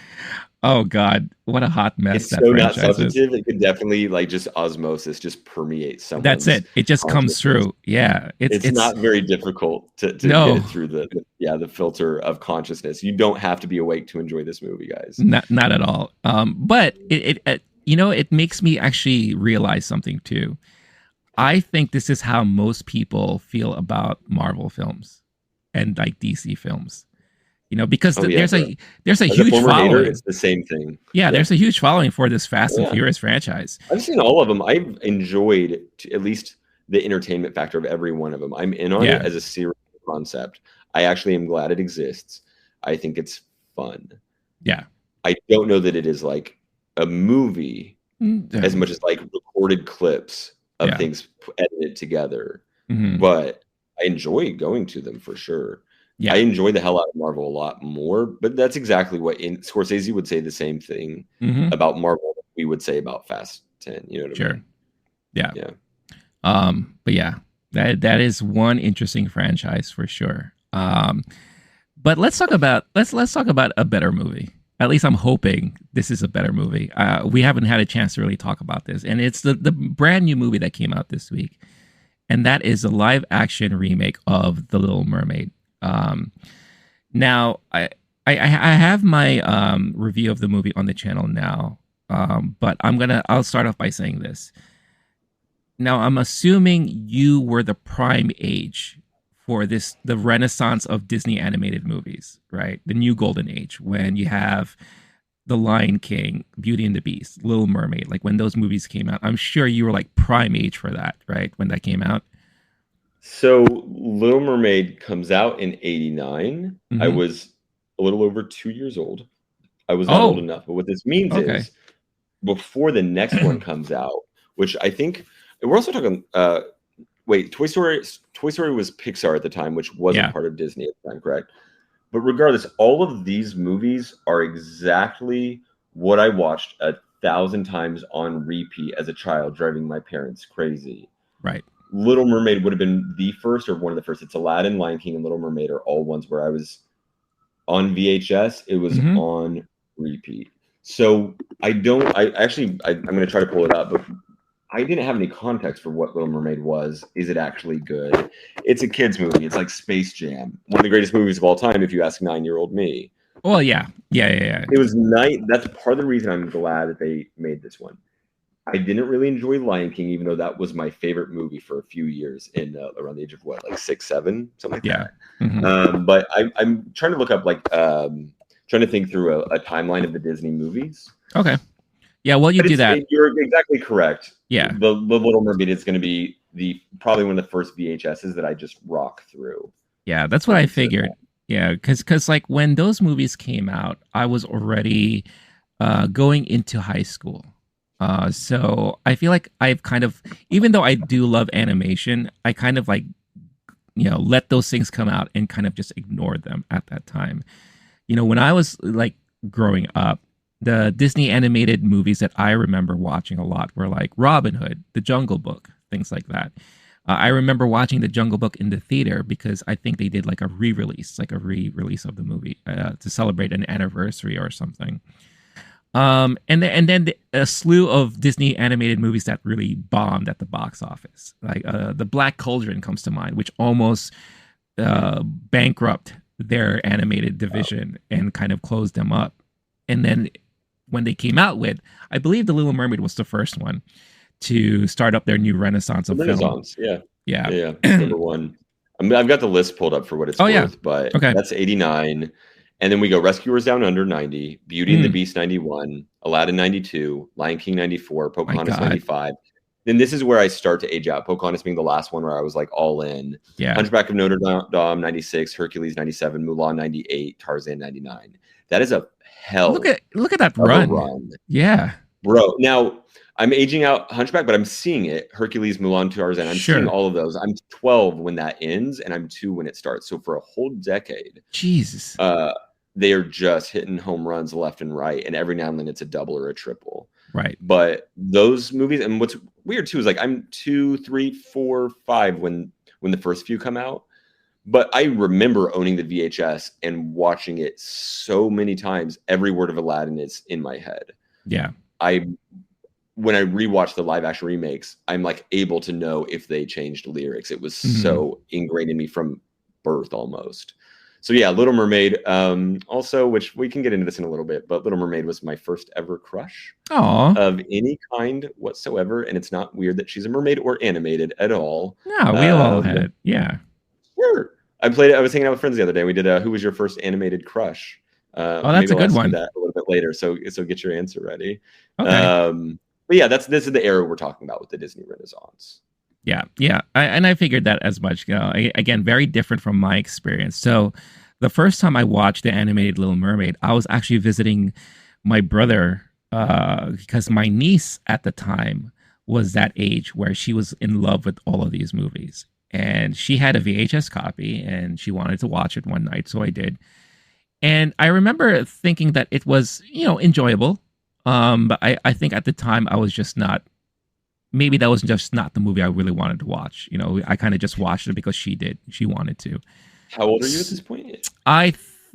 Oh God, what a hot mess it's that so franchise not substantive. is. It could definitely like just osmosis, just permeate someone. That's it. It just comes through. Yeah, it's not very difficult to get through the filter of consciousness. You don't have to be awake to enjoy this movie, guys. Not at all. But it makes me actually realize something too. I think this is how most people feel about Marvel films and like DC films. Because there's a huge following. Hater, it's the same thing. Yeah, there's a huge following for this Fast and Furious franchise. I've seen all of them. I've enjoyed at least the entertainment factor of every one of them. I'm in on it as a serious concept. I actually am glad it exists. I think it's fun. Yeah. I don't know that it is like a movie as much as like recorded clips of things edited together. Mm-hmm. But I enjoy going to them for sure. Yeah. I enjoy the hell out of Marvel a lot more, but that's exactly what Scorsese would say the same thing about Marvel that we would say about Fast 10. You know what I mean? Yeah. Yeah. But yeah, that is one interesting franchise for sure. But let's talk about a better movie. At least I'm hoping this is a better movie. We haven't had a chance to really talk about this, and it's the brand new movie that came out this week, and that is a live action remake of The Little Mermaid. Now I have my review of the movie on the channel now, but I'll start off by saying this. Now I'm assuming you were the prime age for the renaissance of Disney animated movies, right? The new golden age, when you have The Lion King, Beauty and the Beast, Little Mermaid, like when those movies came out. I'm sure you were like prime age for that, right? When that came out. So Little Mermaid comes out in 89. I was a little over 2 years old. I was not old enough. But what this means is before the next one comes out, which I think we're also talking, Toy Story was Pixar at the time, which wasn't part of Disney at the time, correct? But regardless, all of these movies are exactly what I watched 1,000 times on repeat as a child, driving my parents crazy. Right. Little Mermaid would have been the first or one of the first. It's Aladdin, Lion King, and Little Mermaid are all ones where I was on VHS. It was on repeat. So I'm going to try to pull it up, but I didn't have any context for what Little Mermaid was. Is it actually good? It's a kid's movie. It's like Space Jam. One of the greatest movies of all time, if you ask 9-year-old me. Well, yeah. It was nice. That's part of the reason I'm glad that they made this one. I didn't really enjoy Lion King, even though that was my favorite movie for a few years in around the age of 6, 7, something like that. Mm-hmm. But I'm trying to look up trying to think through a timeline of the Disney movies. Okay. Yeah, well, you do that. You're exactly correct. Yeah. The Little Mermaid is going to be probably one of the first VHSs that I just rock through. Yeah, that's what I figured. Yeah, because like when those movies came out, I was already going into high school. So I feel like I've kind of, even though I do love animation, I kind of like, let those things come out and kind of just ignored them at that time. When I was like growing up, the Disney animated movies that I remember watching a lot were like Robin Hood, The Jungle Book, things like that. I remember watching The Jungle Book in the theater because I think they did like a re-release of the movie to celebrate an anniversary or something. And then a slew of Disney animated movies that really bombed at the box office. Like The Black Cauldron comes to mind, which almost bankrupt their animated division and kind of closed them up. And then when they came out with, I believe The Little Mermaid was the first one to start up their new renaissance of film. Yeah. Number one. I've got the list pulled up for what it's worth, but that's 89. And then we go Rescuers Down Under 90, Beauty and the Beast 91, Aladdin 92, Lion King 94, Pocahontas 95. Then this is where I start to age out. Pocahontas being the last one where I was like all in. Yeah. Hunchback of Notre Dame 96, Hercules 97, Mulan 98, Tarzan 99. That is a hell. Look at that run. Yeah. Bro, now I'm aging out Hunchback, but I'm seeing it. Hercules, Mulan, Tarzan. I'm seeing all of those. I'm 12 when that ends, and I'm 2 when it starts. So for a whole decade, Jesus, they are just hitting home runs left and right, and every now and then it's a double or a triple. Right. But those movies, and what's weird too is like I'm 2, 3, 4, 5 when the first few come out. But I remember owning the VHS and watching it so many times. Every word of Aladdin is in my head. Yeah. When I rewatch the live action remakes, I'm like able to know if they changed lyrics. It was so ingrained in me from birth almost. So yeah, Little Mermaid. Also, which we can get into this in a little bit, but Little Mermaid was my first ever crush of any kind whatsoever. And it's not weird that she's a mermaid or animated at all. No, we all had it. Yeah. Sure. I was hanging out with friends the other day. We did who was your first animated crush? That's a good one. That a little bit later. So get your answer ready. Okay. But yeah, this is the era we're talking about with the Disney Renaissance. Yeah. I figured that as much. Again, very different from my experience. So the first time I watched the animated Little Mermaid, I was actually visiting my brother because my niece at the time was that age where she was in love with all of these movies. And she had a VHS copy and she wanted to watch it one night. So I did. And I remember thinking that it was, enjoyable. But I think at the time I was just not, maybe that was just not the movie I really wanted to watch. I kind of just watched it because she wanted to. How old are you at this point? I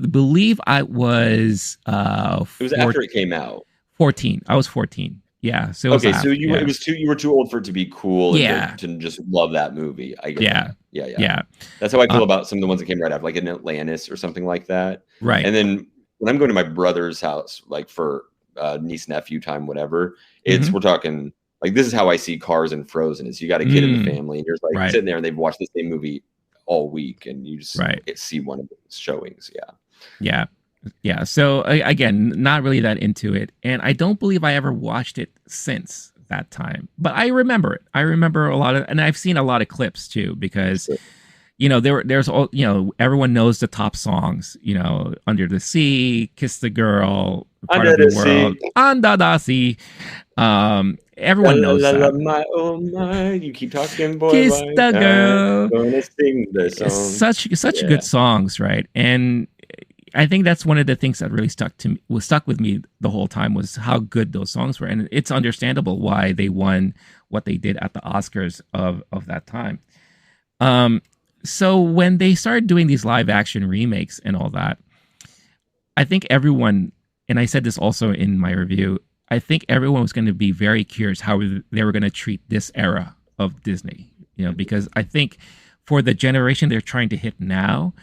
believe I was, it was after it came out. 14. I was 14. Yeah. So you were too old for it to be cool. Yeah. And to just love that movie. I guess. Yeah. That's how I feel about some of the ones that came right after, like in Atlantis or something like that. Right. And then when I'm going to my brother's house, like for niece nephew time, whatever, we're talking like this is how I see Cars and Frozen. Is you got a kid in the family and you're like sitting there and they've watched the same movie all week and you just see one of those showings. Yeah. So again, not really that into it. And I don't believe I ever watched it since that time, but I remember it. I remember a lot of, and I've seen a lot of clips too, because, there's all, everyone knows the top songs, Under the Sea, Kiss the Girl, Part of the World, Under the Sea. Everyone knows that. My, you keep talking, boy. Kiss the Girl. Gonna sing the song. Such good songs, right? And I think that's one of the things that really stuck with me the whole time was how good those songs were. And it's understandable why they won what they did at the Oscars of that time. So when they started doing these live action remakes and all that, I think everyone, and I said this also in my review, I think everyone was going to be very curious how they were going to treat this era of Disney, because I think for the generation they're trying to hit now,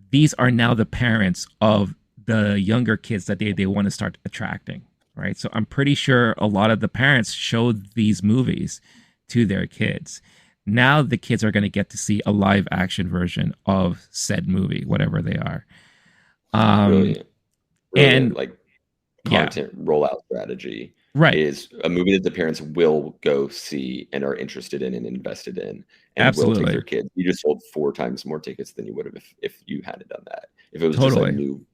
these are now the parents of the younger kids that they want to start attracting, right? So I'm pretty sure a lot of the parents showed these movies to their kids. Now the kids are going to get to see a live action version of said movie, whatever they are. Brilliant. And like content rollout strategy. Right. Is a movie that the parents will go see and are interested in and invested in, and will Absolutely. take their kids. You just sold 4 times more tickets than you would have if you hadn't done that. If it was Totally. just a new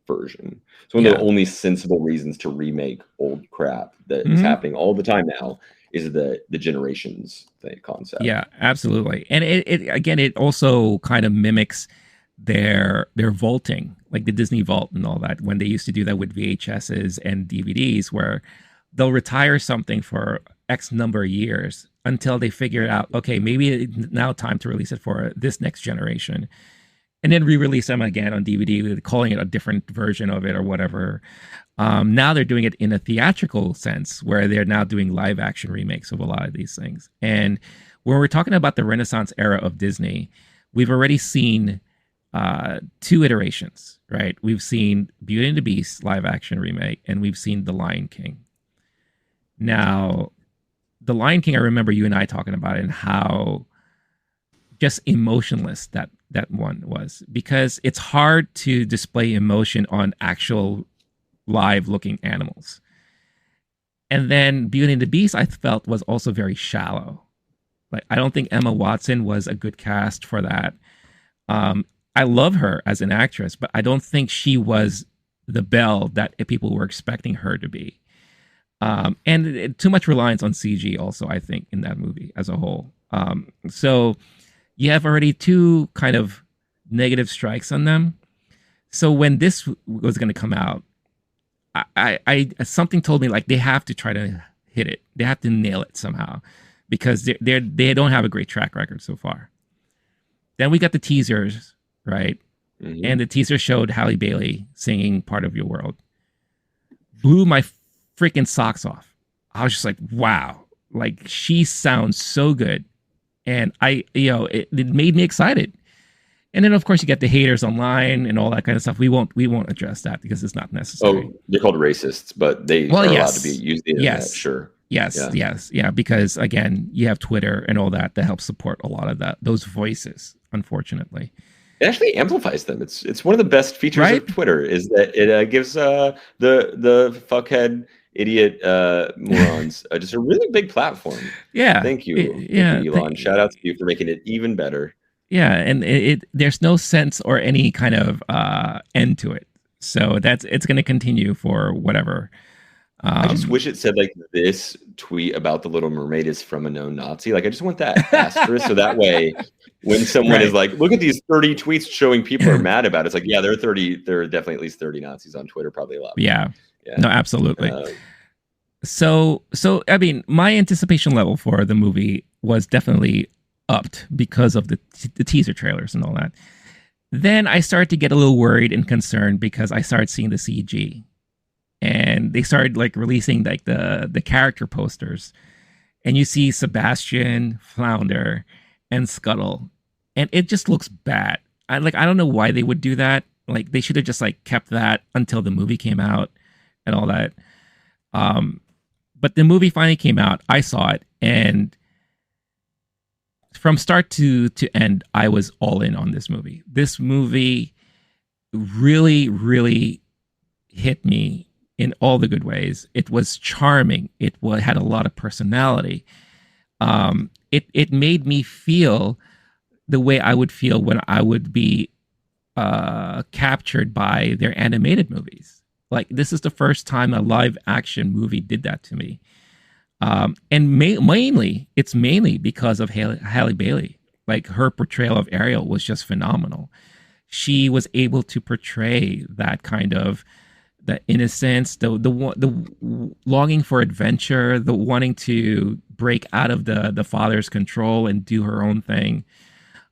version. So one of the only sensible reasons to remake old crap that is happening all the time now is the generations thing concept. Yeah, absolutely. And it also kind of mimics their vaulting, like the Disney Vault and all that, when they used to do that with VHSs and DVDs, where they'll retire something for X number of years until they figure out, okay, maybe it's now time to release it for this next generation. And then re-release them again on DVD, calling it a different version of it or whatever. Now they're doing it in a theatrical sense, where they're now doing live action remakes of a lot of these things. And when we're talking about the Renaissance era of Disney, we've already seen 2 iterations, right? We've seen Beauty and the Beast live action remake, and we've seen The Lion King. Now, The Lion King, I remember you and I talking about it and how just emotionless that one was, because it's hard to display emotion on actual live looking animals. And then Beauty and the Beast, I felt, was also very shallow. Like, I don't think Emma Watson was a good cast for that. I love her as an actress, but I don't think she was the Belle that people were expecting her to be. And too much reliance on CG also, I think, in that movie as a whole. So you have already 2 kind of negative strikes on them. So when this was going to come out, I something told me, like, they have to try to hit it. They have to nail it somehow, because they don't have a great track record so far. Then we got the teasers, right? And the teaser showed Halle Bailey singing "Part of Your World." Blew my freaking socks off. I was just like, wow, like, she sounds so good. And it made me excited. And then, of course, you get the haters online and all that kind of stuff. We won't address that because it's not necessary. Oh, they're called racists, but they are allowed to be used in that. Sure. Yes. Because again, you have Twitter and all that helps support a lot of those voices. Unfortunately, it actually amplifies them. It's one of the best features of Twitter is that it gives the fuckhead idiot morons just a really big platform. Yeah. Thank you. Thank you, Elon. Shout out to you for making it even better. Yeah, and there's no sense or any kind of end to it. So it's going to continue for whatever. I just wish it said, like, this tweet about the Little Mermaid is from a known Nazi. Like, I just want that asterisk so that way when someone is like, look at these 30 tweets showing people are mad about it. It's like, yeah, there are definitely at least 30 Nazis on Twitter, probably a lot more. Yeah. No, absolutely. So I mean, my anticipation level for the movie was definitely upped because of the teaser trailers and all that. Then I started to get a little worried and concerned because I started seeing the CG, and they started, like, releasing, like, the character posters, and you see Sebastian, Flounder, and Scuttle, and it just looks bad. I don't know why they would do that. Like, they should have just, like, kept that until the movie came out and all that. But the movie finally came out. I saw it, and from start to end, I was all in on this movie. This movie really, really hit me in all the good ways. It was charming. It had a lot of personality. It made me feel the way I would feel when I would be captured by their animated movies. Like, this is the first time a live action movie did that to me. And it's mainly because of Halle Bailey. Like, her portrayal of Ariel was just phenomenal. She was able to portray that kind of the innocence, the longing for adventure, the wanting to break out of the father's control and do her own thing.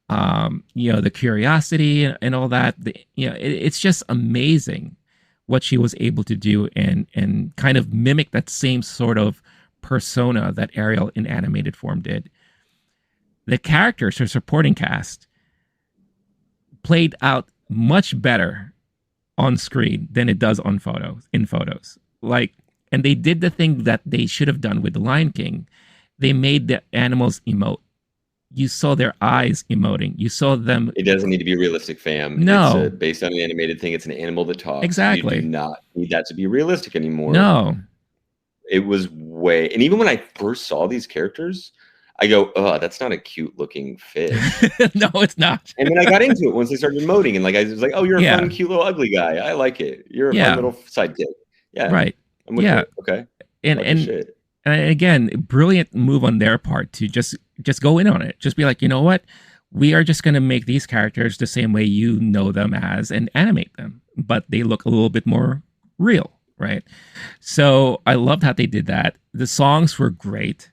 The curiosity and all that. It's just amazing what she was able to do and kind of mimic that same sort of persona that Ariel in animated form did. The characters, her supporting cast, played out much better on screen than it does in photos. Like, and they did the thing that they should have done with The Lion King. They made the animals emote. you saw their eyes emoting. You saw them. It doesn't need to be realistic, fam. No. It's based on an animated thing. It's an animal that talks. Exactly. You do not need that to be realistic anymore. No. It was way... And even when I first saw these characters, I go, oh, that's not a cute looking fish. No, it's not. And then I got into it once they started emoting. And like I was like, oh, you're a fun, cute little ugly guy. I like it. You're a fun little sidekick. Yeah. Right. I'm with it. Okay. And again, brilliant move on their part to just go in on it. Just be like, you know what? We are just going to make these characters the same way you know them as and animate them, but they look a little bit more real, right? So I loved how they did that. The songs were great.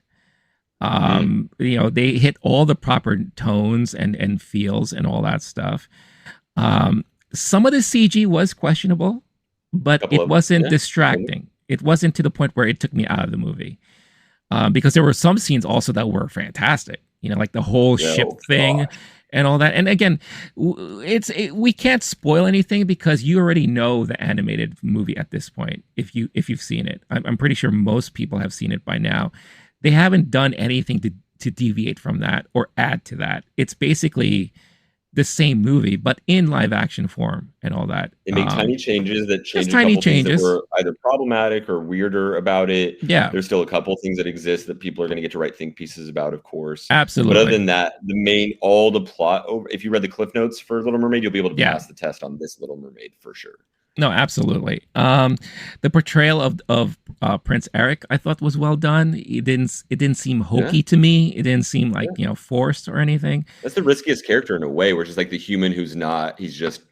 You know, they hit all the proper tones and feels and all that stuff. Some of the CG was questionable, but it wasn't distracting. It wasn't to the point where it took me out of the movie. Because there were some scenes also that were fantastic, you know, like the whole ship thing and all that. And again, we can't spoil anything because you already know the animated movie at this point. If you've seen it, I'm pretty sure most people have seen it by now. They haven't done anything to deviate from that or add to that. It's basically the same movie, but in live action form and all that. They make tiny changes that change a tiny couple things that were either problematic or weirder about it. Yeah. There's still a couple things that exist that people are going to get to write think pieces about, of course. Absolutely. But other than that, all the plot, if you read the cliff notes for Little Mermaid, you'll be able to pass the test on this Little Mermaid for sure. No, absolutely. The portrayal of Prince Eric, I thought was well done. It didn't seem hokey to me. It didn't seem like forced or anything. That's the riskiest character in a way, where it's just like the human who's not. He's just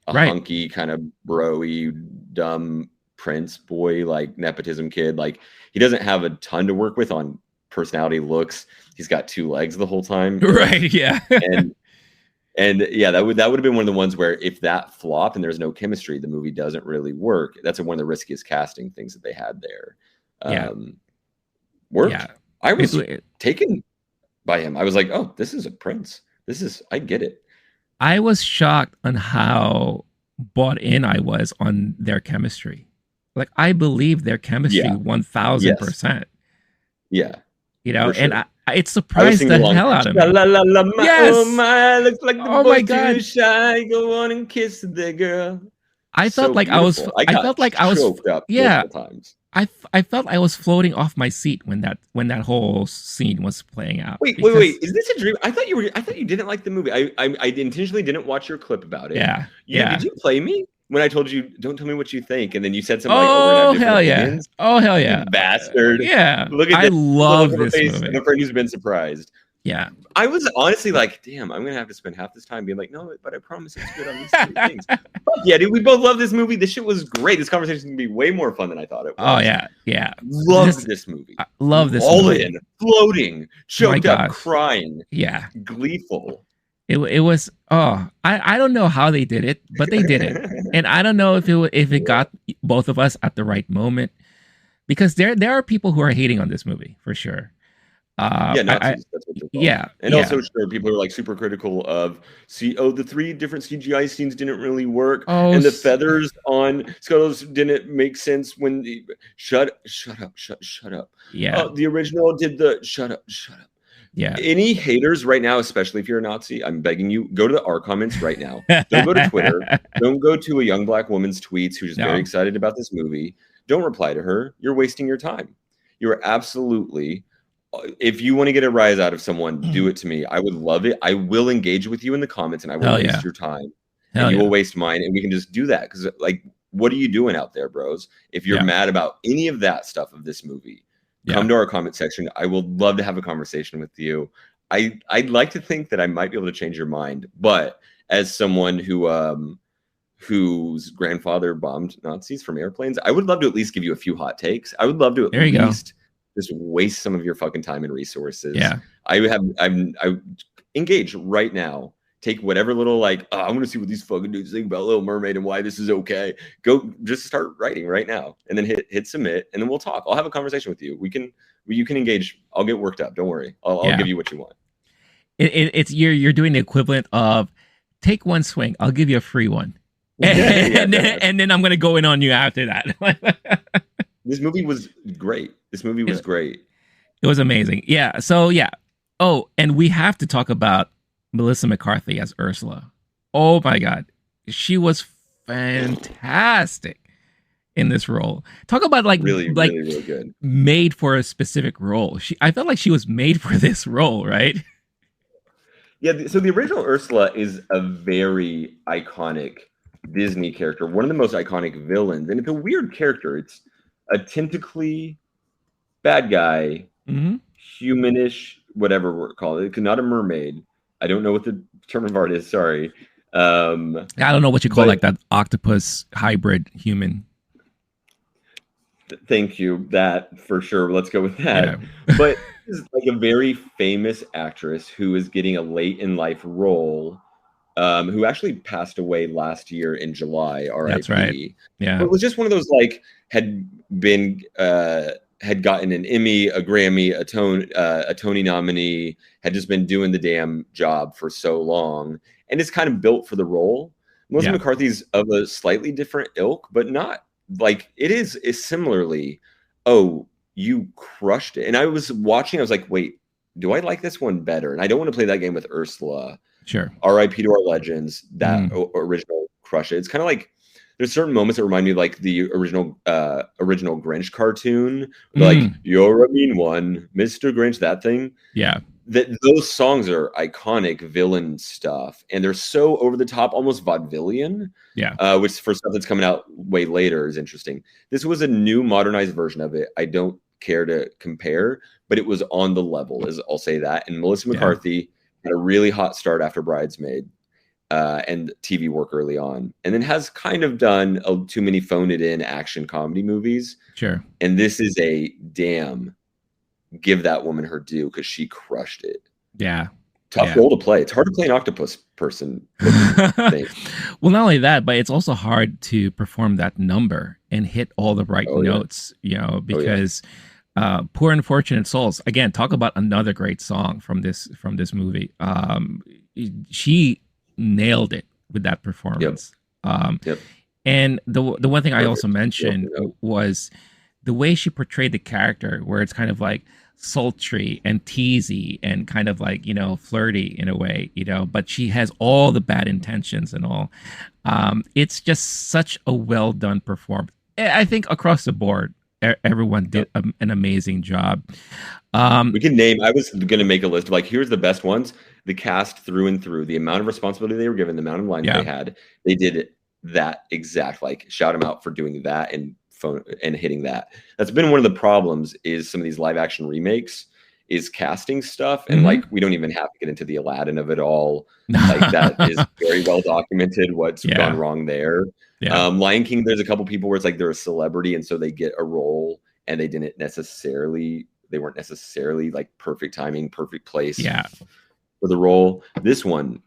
a hunky kind of bro-y, dumb prince boy, like nepotism kid. Like he doesn't have a ton to work with on personality, looks. He's got 2 legs the whole time, right? Yeah, And yeah, that would have been one of the ones where if that flopped and there's no chemistry, the movie doesn't really work. That's one of the riskiest casting things that they had there. Worked. Yeah. I was taken by him. I was like, oh, this is a prince. I get it. I was shocked on how bought in I was on their chemistry. Like I believe their chemistry 1000%. Yeah. You know, and it surprised the hell out of me. Yes. Oh my, looks like the boy my God. Too shy. Go on and kiss the girl. I felt like beautiful. I felt like I was choked up multiple times. I felt I was floating off my seat when that whole scene was playing out. Wait! Is this a dream? I thought you didn't like the movie. I intentionally didn't watch your clip about it. Yeah. Did you play me when I told you don't tell me what you think, and then you said something like, hell yeah! Oh hell yeah! You bastard! Yeah. Look at I love this movie. And a friend who's been surprised. Yeah. I was honestly like, damn, I'm gonna have to spend half this time being like, no, but I promise it's good on these 3 things. Yeah, dude, we both love this movie. This shit was great. This conversation is gonna be way more fun than I thought it was. Oh yeah. Love this movie. I love this all movie. In, floating, choked up, crying. Yeah. Gleeful. It was I don't know how they did it, but they did it. And I don't know if it got both of us at the right moment, because there are people who are hating on this movie for sure. Nazis, that's what they're called. Yeah, and also sure, people are like super critical of the 3 different CGI scenes didn't really work, and the feathers on Scuttles didn't make sense when shut up. Yeah, the original did the shut up. Yeah. Any haters right now, especially if you're a Nazi, I'm begging you, go to our comments right now. Don't go to Twitter. Don't go to a young black woman's tweets who's just very excited about this movie. Don't reply to her. You're wasting your time. You're absolutely... If you want to get a rise out of someone, do it to me. I would love it. I will engage with you in the comments, and I will waste your time. And you will waste mine, and we can just do that. Because, like, what are you doing out there, bros? If you're mad about any of that stuff of this movie, come to our comment section. I will love to have a conversation with you. I'd like to think that I might be able to change your mind, but as someone whose grandfather bombed Nazis from airplanes, I would love to at least give you a few hot takes. I would love to at least just waste some of your fucking time and resources. Yeah. I engage right now. Take whatever little I want to see what these fucking dudes think about Little Mermaid and why this is okay. Go just start writing right now, and then hit submit, and then we'll talk. I'll have a conversation with you. You can engage. I'll get worked up. Don't worry. I'll give you what you want. It's you're doing the equivalent of take one swing. I'll give you a free one, and then I'm gonna go in on you after that. This movie was great. It was great. It was amazing. Yeah. So yeah. Oh, and we have to talk about Melissa McCarthy as Ursula. Oh my God. She was fantastic in this role. Talk about Really, really, really good. Made for a specific role. I felt like she was made for this role, right? Yeah, so the original Ursula is a very iconic Disney character, one of the most iconic villains, and it's a weird character. It's a tentacly bad guy, humanish, whatever we're calling it. Not a mermaid. I don't know what the term of art is. Sorry. I don't know what you call like that octopus hybrid human. Thank you. That for sure. Let's go with that. Yeah. But this is like a very famous actress who is getting a late in life role, who actually passed away last year in July. R.I.P. That's right. Yeah. But it was just one of those like had gotten an Emmy, a Grammy, a Tony nominee, had just been doing the damn job for so long, and is kind of built for the role. Melissa McCarthy's of a slightly different ilk, but not like it is similarly. Oh, you crushed it. And I was watching, I was like, wait, do I like this one better? And I don't want to play that game with Ursula. Sure. R.I.P. to our legends. That original crush it. It's kind of like there's certain moments that remind me of like the original Grinch cartoon. Like, you're a mean one, Mr. Grinch, that thing. Yeah. Those songs are iconic villain stuff, and they're so over the top, almost vaudevillian. Yeah. Which for stuff that's coming out way later is interesting. This was a new modernized version of it. I don't care to compare, but it was on the level, as I'll say that. And Melissa McCarthy had a really hot start after Bridesmaid, and TV work early on, and then has kind of done too many phone it in action comedy movies. Sure. And this is a damn. Give that woman her due because she crushed it. Yeah. Tough role to play. It's hard to play an octopus person. Well, not only that, but it's also hard to perform that number and hit all the right notes, because Poor Unfortunate Souls, again, talk about another great song from this movie. She nailed it with that performance. And the one thing I also mentioned was the way she portrayed the character, where it's kind of like sultry and teasy and kind of like, flirty in a way, but she has all the bad intentions and all. It's just such a well done performance. I think across the board, everyone did an amazing job. We can name, I was going to make a list of like, here's the best ones, the cast through and through, the amount of responsibility they were given, the amount of lines they had, they did that exact, like shout them out for doing that and hitting that. That's been one of the problems is some of these live action remakes is casting stuff. And like, we don't even have to get into the Aladdin of it all. Like that is very well documented what's gone wrong there. Lion King, there's a couple people where it's like they're a celebrity and so they get a role and they weren't necessarily like perfect timing, perfect place for the role. This one,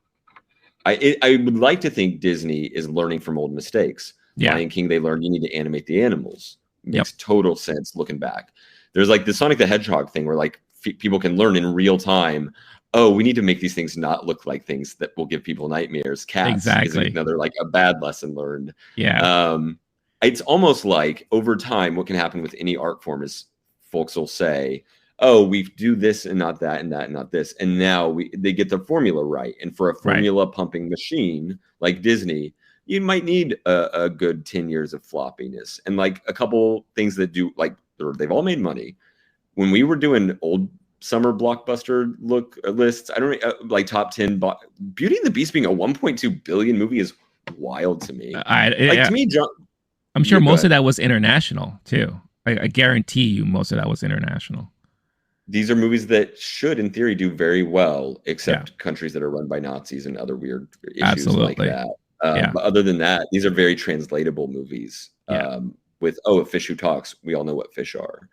I would like to think Disney is learning from old mistakes. Lion King, they learned you need to animate the animals. Makes total sense looking back. There's like the Sonic the Hedgehog thing where like people can learn in real time. Oh, we need to make these things not look like things that will give people nightmares. Cats is another like a bad lesson learned. It's almost like over time, what can happen with any art form is folks will say, oh, we do this and not that and that and not this. And now they get the formula right. And for a formula pumping machine like Disney, you might need a good 10 years of floppiness and like a couple things that do like they've all made money. When we were doing old summer blockbuster look lists, I don't like top 10. Beauty and the Beast being a 1.2 billion movie is wild to me. To me, John, I'm sure most of that was international too. I guarantee you, most of that was international. These are movies that should, in theory, do very well, except countries that are run by Nazis and other weird issues like that. But other than that, these are very translatable movies. With a fish who talks, we all know what fish are.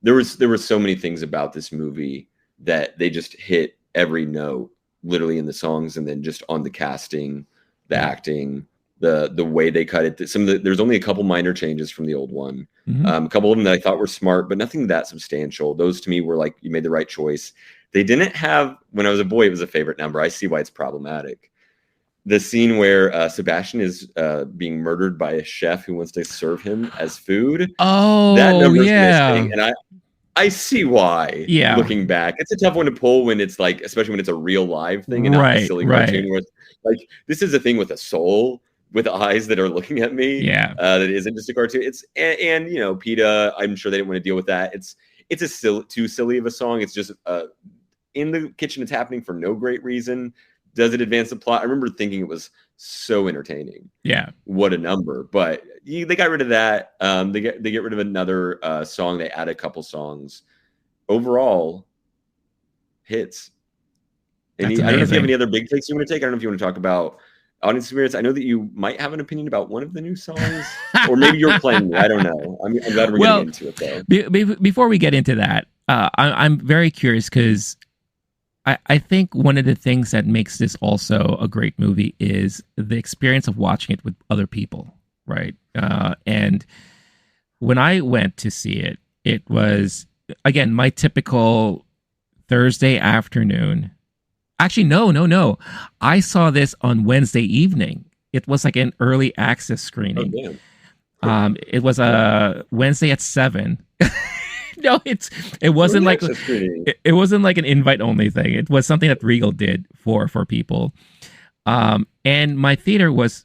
There were so many things about this movie that they just hit every note, literally in the songs, and then just on the casting, the acting, the way they cut it. There's only a couple minor changes from the old one. A couple of them that I thought were smart, but nothing that substantial. Those to me were like, you made the right choice. They didn't have, when I was a boy, it was a favorite number. I see why it's problematic. The scene where Sebastian is being murdered by a chef who wants to serve him as food. Oh, that number's missing. And I see why. Yeah. Looking back, it's a tough one to pull when it's like, especially when it's a real live thing and not a silly cartoon. Where it's like, this is a thing with a soul, with eyes that are looking at me. Yeah. That isn't just a cartoon. It's and you know, PETA. I'm sure they didn't want to deal with that. It's too silly of a song. It's just in the kitchen. It's happening for no great reason. Does it advance the plot? I remember thinking it was so entertaining. Yeah. What a number. But they got rid of that. They get rid of another song. They add a couple songs. Overall, hits. I don't know if you have any other big takes you want to take. I don't know if you want to talk about audience experience. I know that you might have an opinion about one of the new songs. Or maybe you're playing. I don't know. I'm glad we're getting into it, though. Before we get into that, I'm very curious because I think one of the things that makes this also a great movie is the experience of watching it with other people, right? And when I went to see it, it was, again, my typical Thursday afternoon. Actually, no. I saw this on Wednesday evening. It was like an early access screening. Oh, damn. It was a Wednesday at 7. No, it wasn't like it wasn't like an invite only thing. It was something that Regal did for people. And my theater was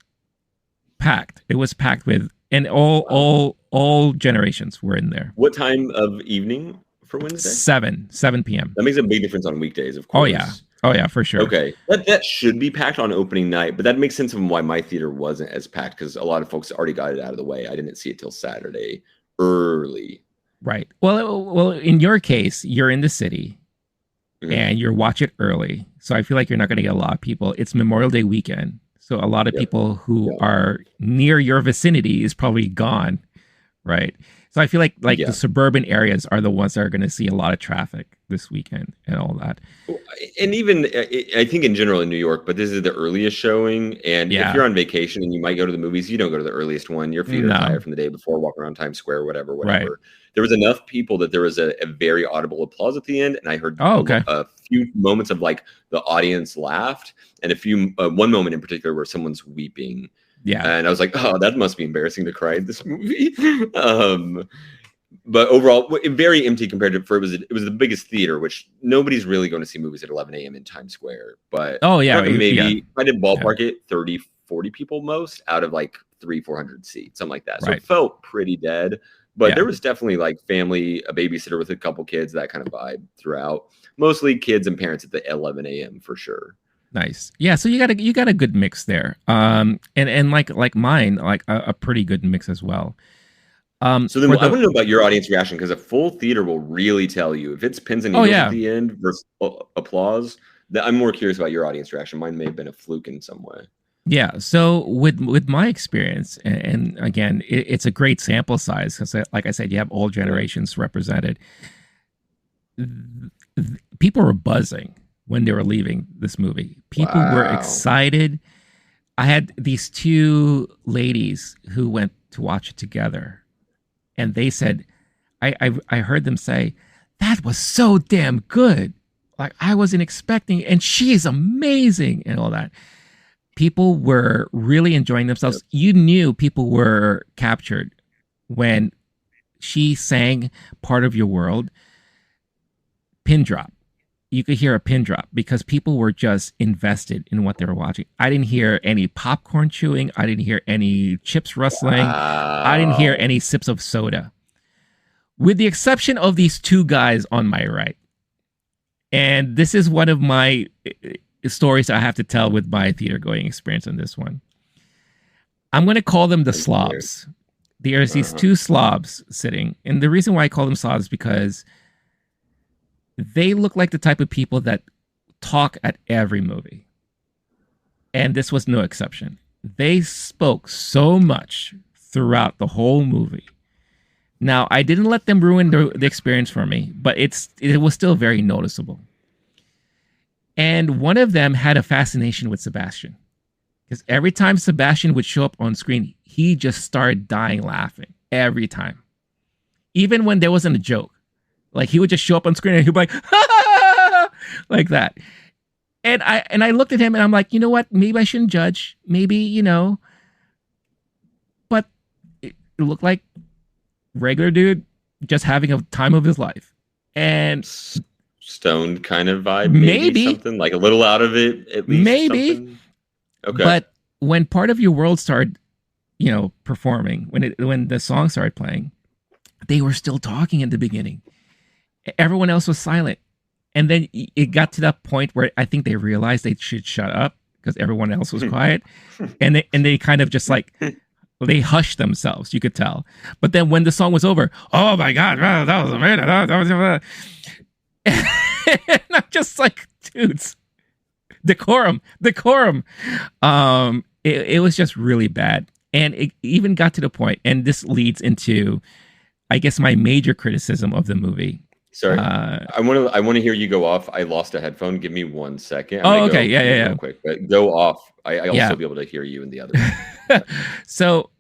packed. It was packed with, and all generations were in there. What time of evening for Wednesday? 7 p.m. That makes a big difference on weekdays, of course. Oh yeah, for sure. Okay, that should be packed on opening night, but that makes sense of why my theater wasn't as packed because a lot of folks already got it out of the way. I didn't see it till Saturday early. Right. Well, in your case, you're in the city and you're watch it early. So I feel like you're not going to get a lot of people. It's Memorial Day weekend. So a lot of people who are near your vicinity is probably gone. Right. So I feel like the suburban areas are the ones that are going to see a lot of traffic this weekend and all that. And even I think in general in New York, but this is the earliest showing. And if you're on vacation and you might go to the movies, you don't go to the earliest one. Your feet are tired from the day before, walk around Times Square, whatever. Right. There was enough people that there was a very audible applause at the end. And I heard a few moments of like the audience laughed and one moment in particular where someone's weeping. Yeah. And I was like, oh, that must be embarrassing to cry at this movie. But overall, very empty compared to, it was the biggest theater, which nobody's really going to see movies at 11 a.m. in Times Square. But maybe I did ballpark it 30, 40 people most out of like 300-400 seats, something like that. So it felt pretty dead. But there was definitely like family, a babysitter with a couple kids, that kind of vibe throughout. Mostly kids and parents at the 11 a.m. for sure. Nice. Yeah, so you got a good mix there. And like mine, like a pretty good mix as well. So then I want to know about your audience reaction, because a full theater will really tell you if it's pins and needles at the end versus applause. I'm more curious about your audience reaction. Mine may have been a fluke in some way. Yeah. So with my experience, and again, it's a great sample size because, like I said, you have all generations represented. People were buzzing when they were leaving this movie. People were excited. I had these two ladies who went to watch it together, and they said, I heard them say, that was so damn good. Like, I wasn't expecting, and she is amazing, and all that. People were really enjoying themselves. Yep. You knew people were captured when she sang Part of Your World. Pin drop. You could hear a pin drop because people were just invested in what they were watching. I didn't hear any popcorn chewing. I didn't hear any chips rustling. Wow. I didn't hear any sips of soda. With the exception of these two guys on my right. And this is one of my stories I have to tell with my theater going experience on this one. I'm going to call them the slobs. There's these two slobs sitting. And the reason why I call them slobs is because they look like the type of people that talk at every movie. And this was no exception. They spoke so much throughout the whole movie. Now, I didn't let them ruin the experience for me, but it was still very noticeable. And one of them had a fascination with Sebastian. Because every time Sebastian would show up on screen, he just started dying laughing. Every time. Even when there wasn't a joke. Like, he would just show up on screen and he'd be like, like that. And I looked at him and I'm like, you know what? Maybe I shouldn't judge. Maybe, but it looked like regular dude just having a time of his life. And stoned kind of vibe, maybe something like a little out of it, at least. Maybe. Something. Okay. But when Part of Your World started, performing, when the song started playing, they were still talking in the beginning. Everyone else was silent. And then it got to that point where I think they realized they should shut up because everyone else was quiet. and they kind of just like, they hushed themselves, you could tell. But then when the song was over, oh my God, that was amazing. And I'm just like, dudes, decorum. It was just really bad. And it even got to the point, and this leads into, I guess, my major criticism of the movie. Sorry, I want to hear you go off. I lost a headphone. Give me 1 second. Okay, yeah. Real quick, but go off. I also be able to hear you in the other one. So,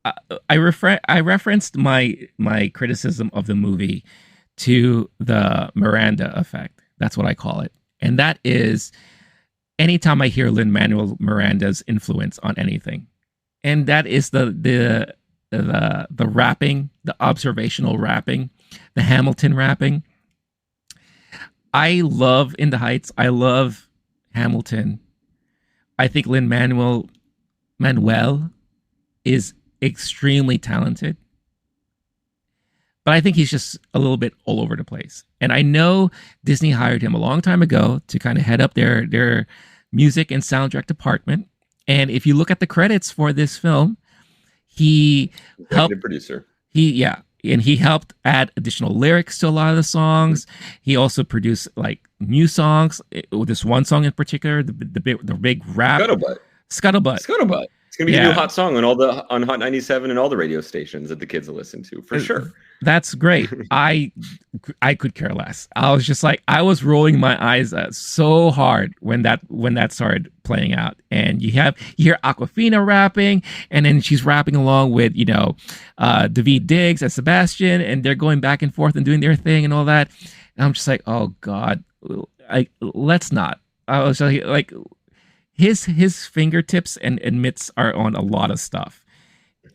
I referenced my criticism of the movie to the Miranda effect. That's what I call it, and that is anytime I hear Lin-Manuel Miranda's influence on anything, and that is the rapping, the observational rapping, the Hamilton rapping. I love In the Heights. I love Hamilton. I think Lin-Manuel is extremely talented. But I think he's just a little bit all over the place. And I know Disney hired him a long time ago to kind of head up their music and soundtrack department. And if you look at the credits for this film, he helped producer. And he helped add additional lyrics to a lot of the songs. He also produced like new songs. This one song in particular, the big rap. Scuttlebutt. It's gonna be a new hot song on Hot 97 and all the radio stations that the kids will listen to for sure. That's great. I could care less. I was just like, I was rolling my eyes so hard when that started playing out. And you hear Awkwafina rapping, and then she's rapping along with Daveed Diggs and Sebastian, and they're going back and forth and doing their thing and all that. And I'm just like, oh God, let's not. I was like his fingertips and mitts are on a lot of stuff.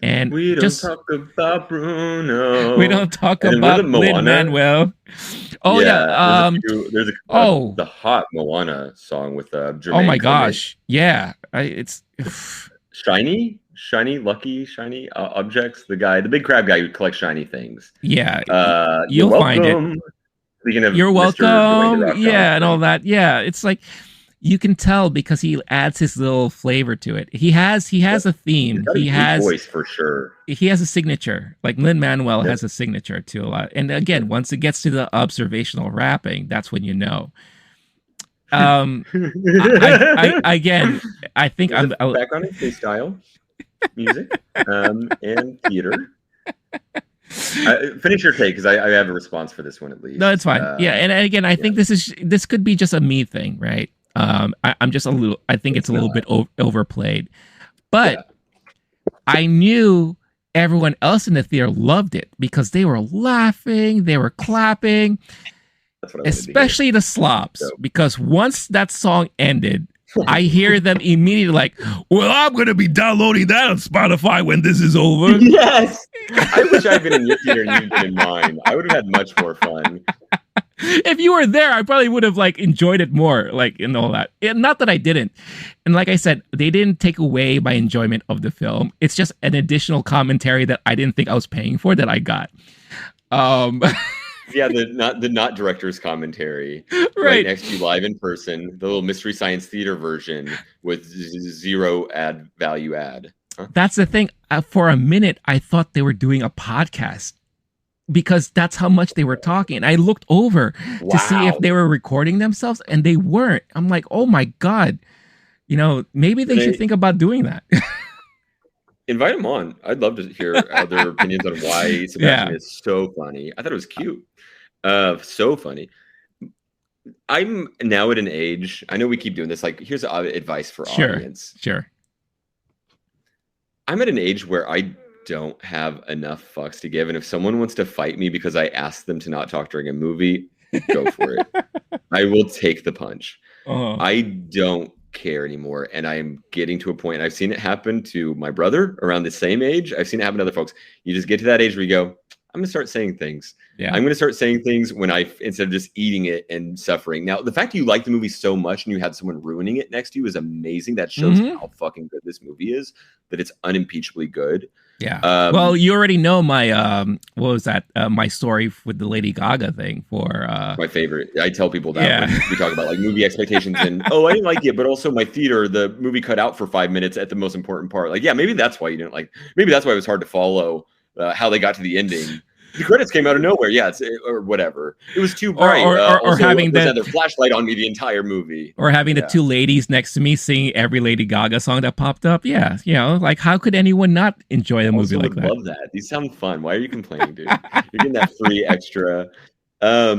And we don't talk about Bruno. We don't talk about Lin-Manuel. Oh yeah. There's the hot Moana song with Jermaine. Oh my gosh. Yeah. It's shiny objects. The big crab guy who collects shiny things. Yeah. You'll find it. Speaking of You're welcome. Yeah, and all that. Yeah. It's like, you can tell because he adds his little flavor to it. He has a theme. He has voice for sure. He has a signature. Like Lin-Manuel has a signature to a lot. And again, once it gets to the observational rapping, that's when you know. I think I'm back on it. Style, music, and theater. Finish your take because I have a response for this one at least. No, it's fine. And again, I think this could be just a me thing, right? I'm just I think it's a little bit overplayed, but I knew everyone else in the theater loved it because they were laughing, they were clapping, especially the slobs, because once that song ended, I hear them immediately like, well, I'm going to be downloading that on Spotify when this is over. Yes. I wish I'd been in your theater and you'd been in mine. I would have had much more fun. If you were there, I probably would have enjoyed it more, and all that. Not that I didn't. And like I said, they didn't take away my enjoyment of the film. It's just an additional commentary that I didn't think I was paying for that I got. Yeah, the not director's commentary right next to you live in person, the little Mystery Science Theater version with zero value add. Huh? That's the thing. For a minute, I thought they were doing a podcast because that's how much they were talking. And I looked over to see if they were recording themselves, and they weren't. I'm like, oh my God, maybe they should think about doing that. Invite them on. I'd love to hear other opinions on why Sebastian is so funny. I thought it was cute. So funny. I'm now at an age, I know we keep doing this, here's advice for audience. Sure. I'm at an age where I don't have enough fucks to give. And if someone wants to fight me because I asked them to not talk during a movie, go for it. I will take the punch. Uh-huh. I don't care anymore. And I'm getting to a point, I've seen it happen to my brother around the same age. I've seen it happen to other folks. You just get to that age where you go, I'm going to start saying things. Yeah. I'm going to start saying things instead of just eating it and suffering. Now, the fact you like the movie so much and you had someone ruining it next to you is amazing. That shows how fucking good this movie is, that it's unimpeachably good. Yeah. Well, you already know my what was that? My story with the Lady Gaga thing for my favorite. I tell people that when we talk about like movie expectations and I didn't like it, but also my theater, the movie cut out for 5 minutes at the most important part. Like, maybe that's why you didn't like. Maybe that's why it was hard to follow how they got to the ending. The credits came out of nowhere. Or whatever. It was too bright. Or having their flashlight on me the entire movie. Or having the two ladies next to me singing every Lady Gaga song that popped up. Yeah, like how could anyone not enjoy a movie like that? I love that. These sound fun. Why are you complaining, dude? You're getting that free extra. I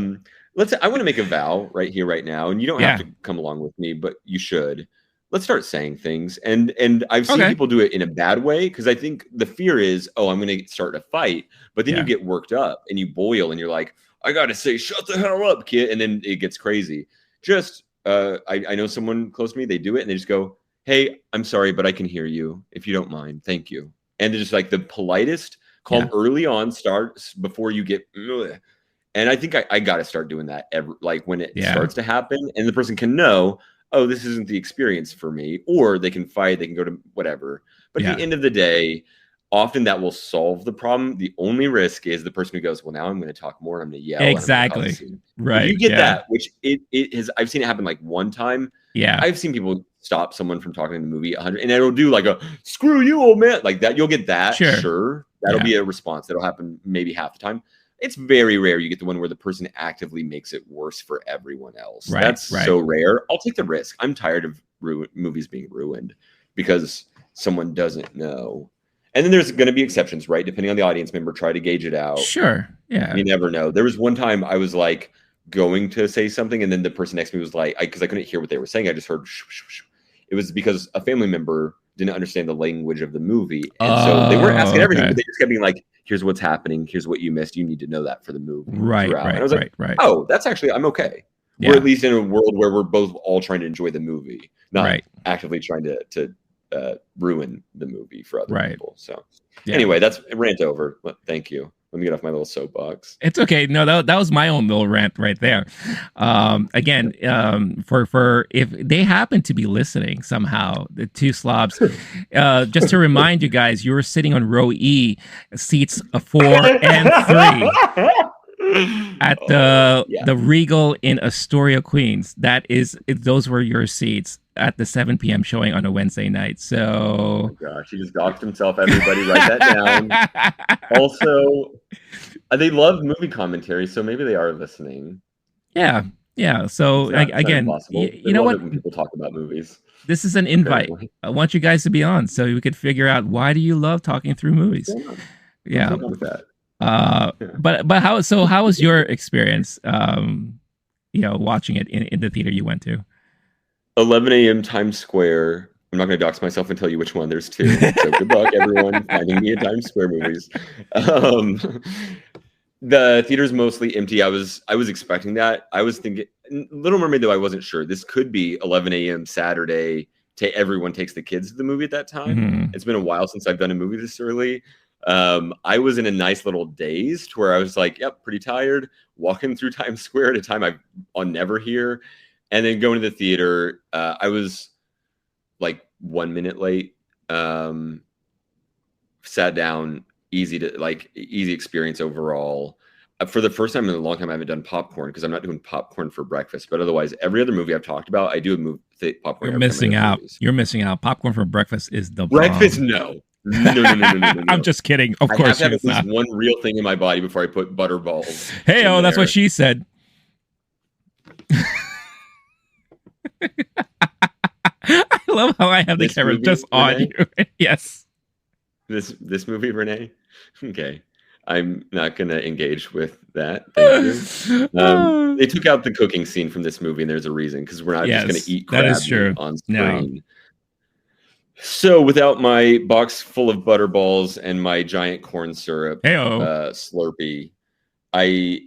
want to make a vow right here, right now, and you don't have to come along with me, but you should. Let's start saying things. And I've seen people do it in a bad way, because I think the fear is, I'm going to start a fight. But then you get worked up and you boil and you're like, I got to say, shut the hell up, kid. And then it gets crazy. Just, I know someone close to me, they do it and they just go, hey, I'm sorry, but I can hear you. If you don't mind, thank you. And they're just like the politest, calm early on, starts before you get, ugh. And I think I got to start doing that when it starts to happen, and the person can know, this isn't the experience for me, or they can fight, they can go to whatever. But at the end of the day, often that will solve the problem. The only risk is the person who goes, well, now I'm going to talk more, I'm going to yell. Exactly. Right. If you get that, which it has, I've seen it happen like one time. Yeah. I've seen people stop someone from talking in the movie 100, and it'll do like a screw you, old man, like that. You'll get that. Sure. That'll be a response. That'll happen maybe half the time. It's very rare you get the one where the person actively makes it worse for everyone else. Right, That's so rare. I'll take the risk. I'm tired of movies being ruined because someone doesn't know. And then there's going to be exceptions, right? Depending on the audience member, try to gauge it out. Sure. Yeah. You never know. There was one time I was like going to say something, and then the person next to me was like, because I couldn't hear what they were saying. I just heard shh, shh, shh. It was because a family member didn't understand the language of the movie. And so they weren't asking everything, but they just kept being like, here's what's happening. Here's what you missed. You need to know that for the movie. Right. And I was like, that's actually, I'm okay. Yeah. We're at least in a world where we're both all trying to enjoy the movie, not actively trying to ruin the movie for other people. So anyway, that's rant over. Thank you. Let me get off my little soapbox. It's okay. No, that was my own little rant right there. Again, for if they happen to be listening somehow, the two slobs, just to remind you guys, you were sitting on row E, seats 4 and 3 at the Regal in Astoria, Queens. Those were your seats at the 7 p.m. showing on a Wednesday night. So, oh my gosh, he just doxed himself. Everybody, write that down. Also, they love movie commentary, so maybe they are listening. Yeah. So again, you know what? When people talk about movies, this is an invite. I want you guys to be on, so we could figure out why do you love talking through movies. Yeah. But how was your experience? Watching it in the theater you went to. 11 a.m. Times Square. I'm not going to dox myself and tell you which one. There's 2. So good luck, everyone, finding me at Times Square movies. The theater's mostly empty. I was expecting that. I was thinking Little Mermaid, though I wasn't sure. This could be 11 a.m. Saturday. Everyone takes the kids to the movie at that time. Mm-hmm. It's been a while since I've done a movie this early. I was in a nice little daze to where I was like, yep, pretty tired. Walking through Times Square at a time I'll never hear. And then going to the theater, I was like 1 minute late. Sat down, easy experience overall. For the first time in a long time, I haven't done popcorn because I'm not doing popcorn for breakfast. But otherwise, every other movie I've talked about, I do popcorn. You're missing out. You're missing out. Popcorn for breakfast is the breakfast. bomb. No. I'm just kidding. Of course, I have to have at least one real thing in my body before I put butterballs. Hey, that's what she said. I love how I have the camera just on you. Yes. This movie, Renee? Okay. I'm not going to engage with that. Thank you. They took out the cooking scene from this movie, and there's a reason, because we're not just going to eat crab on screen. No. So without my box full of butterballs and my giant corn syrup Slurpee, I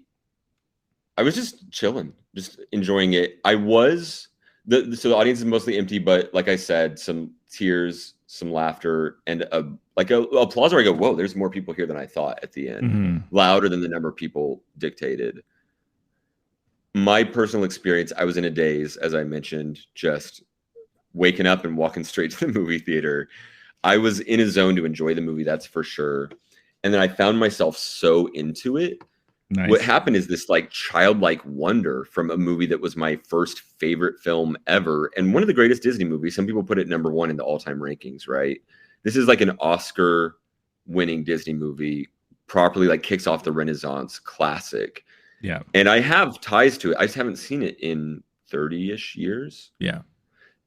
was just chilling, just enjoying it. So the audience is mostly empty, but like I said, some tears, some laughter, and a applause where I go, whoa, there's more people here than I thought at the end. Louder than the number of people dictated. My personal experience, I was in a daze, as I mentioned, just waking up and walking straight to the movie theater. I was in a zone to enjoy the movie, that's for sure. And then I found myself so into it. Nice. What happened is this like childlike wonder from a movie that was my first favorite film ever. And one of the greatest Disney movies. Some people put it number one in the all-time rankings, right? This is like an Oscar winning Disney movie, properly like kicks off the Renaissance classic. Yeah. And I have ties to it. I just haven't seen it in 30-ish years. Yeah.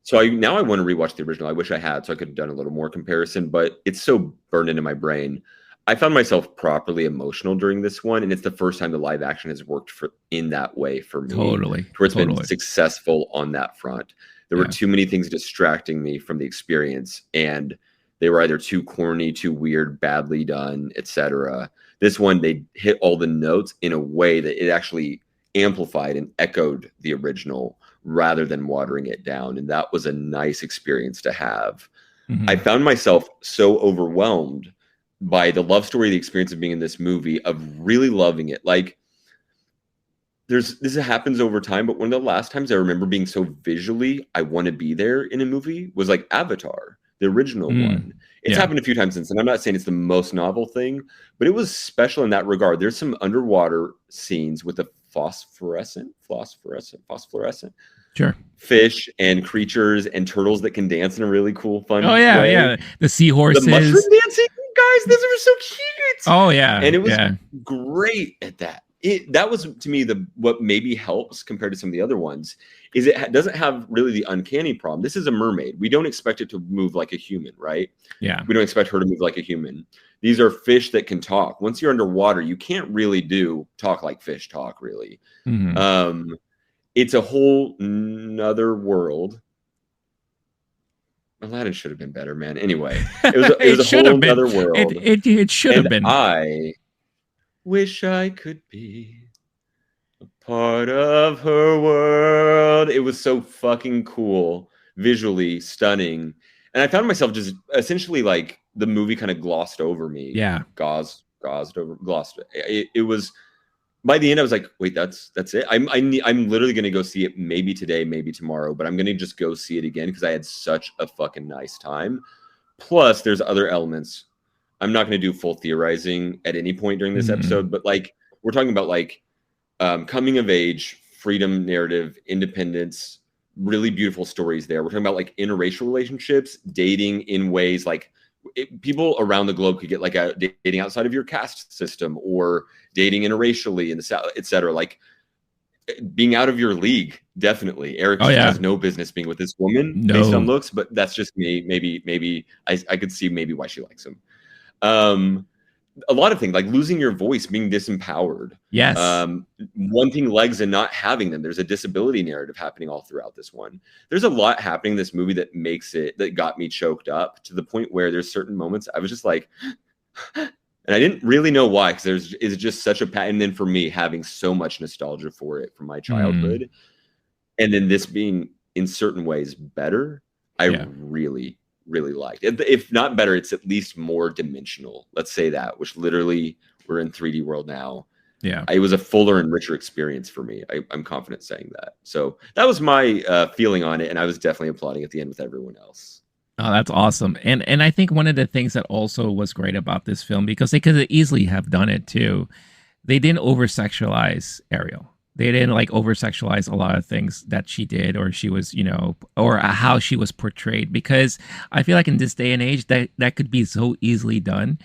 So now I want to rewatch the original. I wish I had, so I could have done a little more comparison, but it's so burned into my brain. I found myself properly emotional during this one, and it's the first time the live action has worked in that way for me. Totally. Where it's been successful on that front. There were too many things distracting me from the experience, and they were either too corny, too weird, badly done, etc. This one, they hit all the notes in a way that it actually amplified and echoed the original rather than watering it down. And that was a nice experience to have. I found myself so overwhelmed by the love story, the experience of being in this movie, of really loving it. Like, this happens over time, but one of the last times I remember being so visually, I want to be there in a movie was like Avatar, the original one. It's happened a few times since, and I'm not saying it's the most novel thing, but it was special in that regard. There's some underwater scenes with a phosphorescent sure fish and creatures and turtles that can dance in a really cool, fun way. Yeah. The seahorses. The mushroom dancing, guys, those are so cute. Oh, yeah. And it was great at that. That was, to me, what maybe helps compared to some of the other ones is it doesn't have really the uncanny problem. This is a mermaid. We don't expect it to move like a human, right? Yeah. We don't expect her to move like a human. These are fish that can talk. Once you're underwater, you can't really talk like fish talk, really. It's a whole nother world. Aladdin should have been better, man. Anyway, it was a whole nother world. It should have been. I wish I could be a part of her world. It was so fucking cool, visually stunning. And I found myself just essentially like the movie kind of glossed over me. Yeah. Glossed. It was, by the end, I was like, wait, that's it. I'm literally going to go see it maybe today, maybe tomorrow, but I'm going to just go see it again because I had such a fucking nice time. Plus, there's other elements. I'm not going to do full theorizing at any point during this episode, but like we're talking about like coming of age, freedom narrative, independence, really beautiful stories there. We're talking about like interracial relationships, dating in ways like people around the globe could get like a dating outside of your caste system or dating interracially in the South, etc. Like being out of your league, definitely. Eric has no business being with this woman based on looks, but that's just me. Maybe I could see maybe why she likes him. A lot of things like losing your voice, being disempowered. Yes. Wanting legs and not having them. There's a disability narrative happening all throughout this one. There's a lot happening in this movie that got me choked up to the point where there's certain moments I was just like, and I didn't really know why, because it's just such a pattern. And then for me, having so much nostalgia for it from my childhood, and then this being in certain ways better, I really liked it. If not better, it's at least more dimensional. Let's say that, which literally we're in 3D world now. Yeah. It was a fuller and richer experience for me. I'm confident saying that. So that was my feeling on it. And I was definitely applauding at the end with everyone else. Oh, that's awesome. And I think one of the things that also was great about this film, because they could easily have done it too, they didn't over-sexualize Ariel. They didn't like over-sexualize a lot of things that she did, or she was, or how she was portrayed, because I feel like in this day and age that could be so easily done.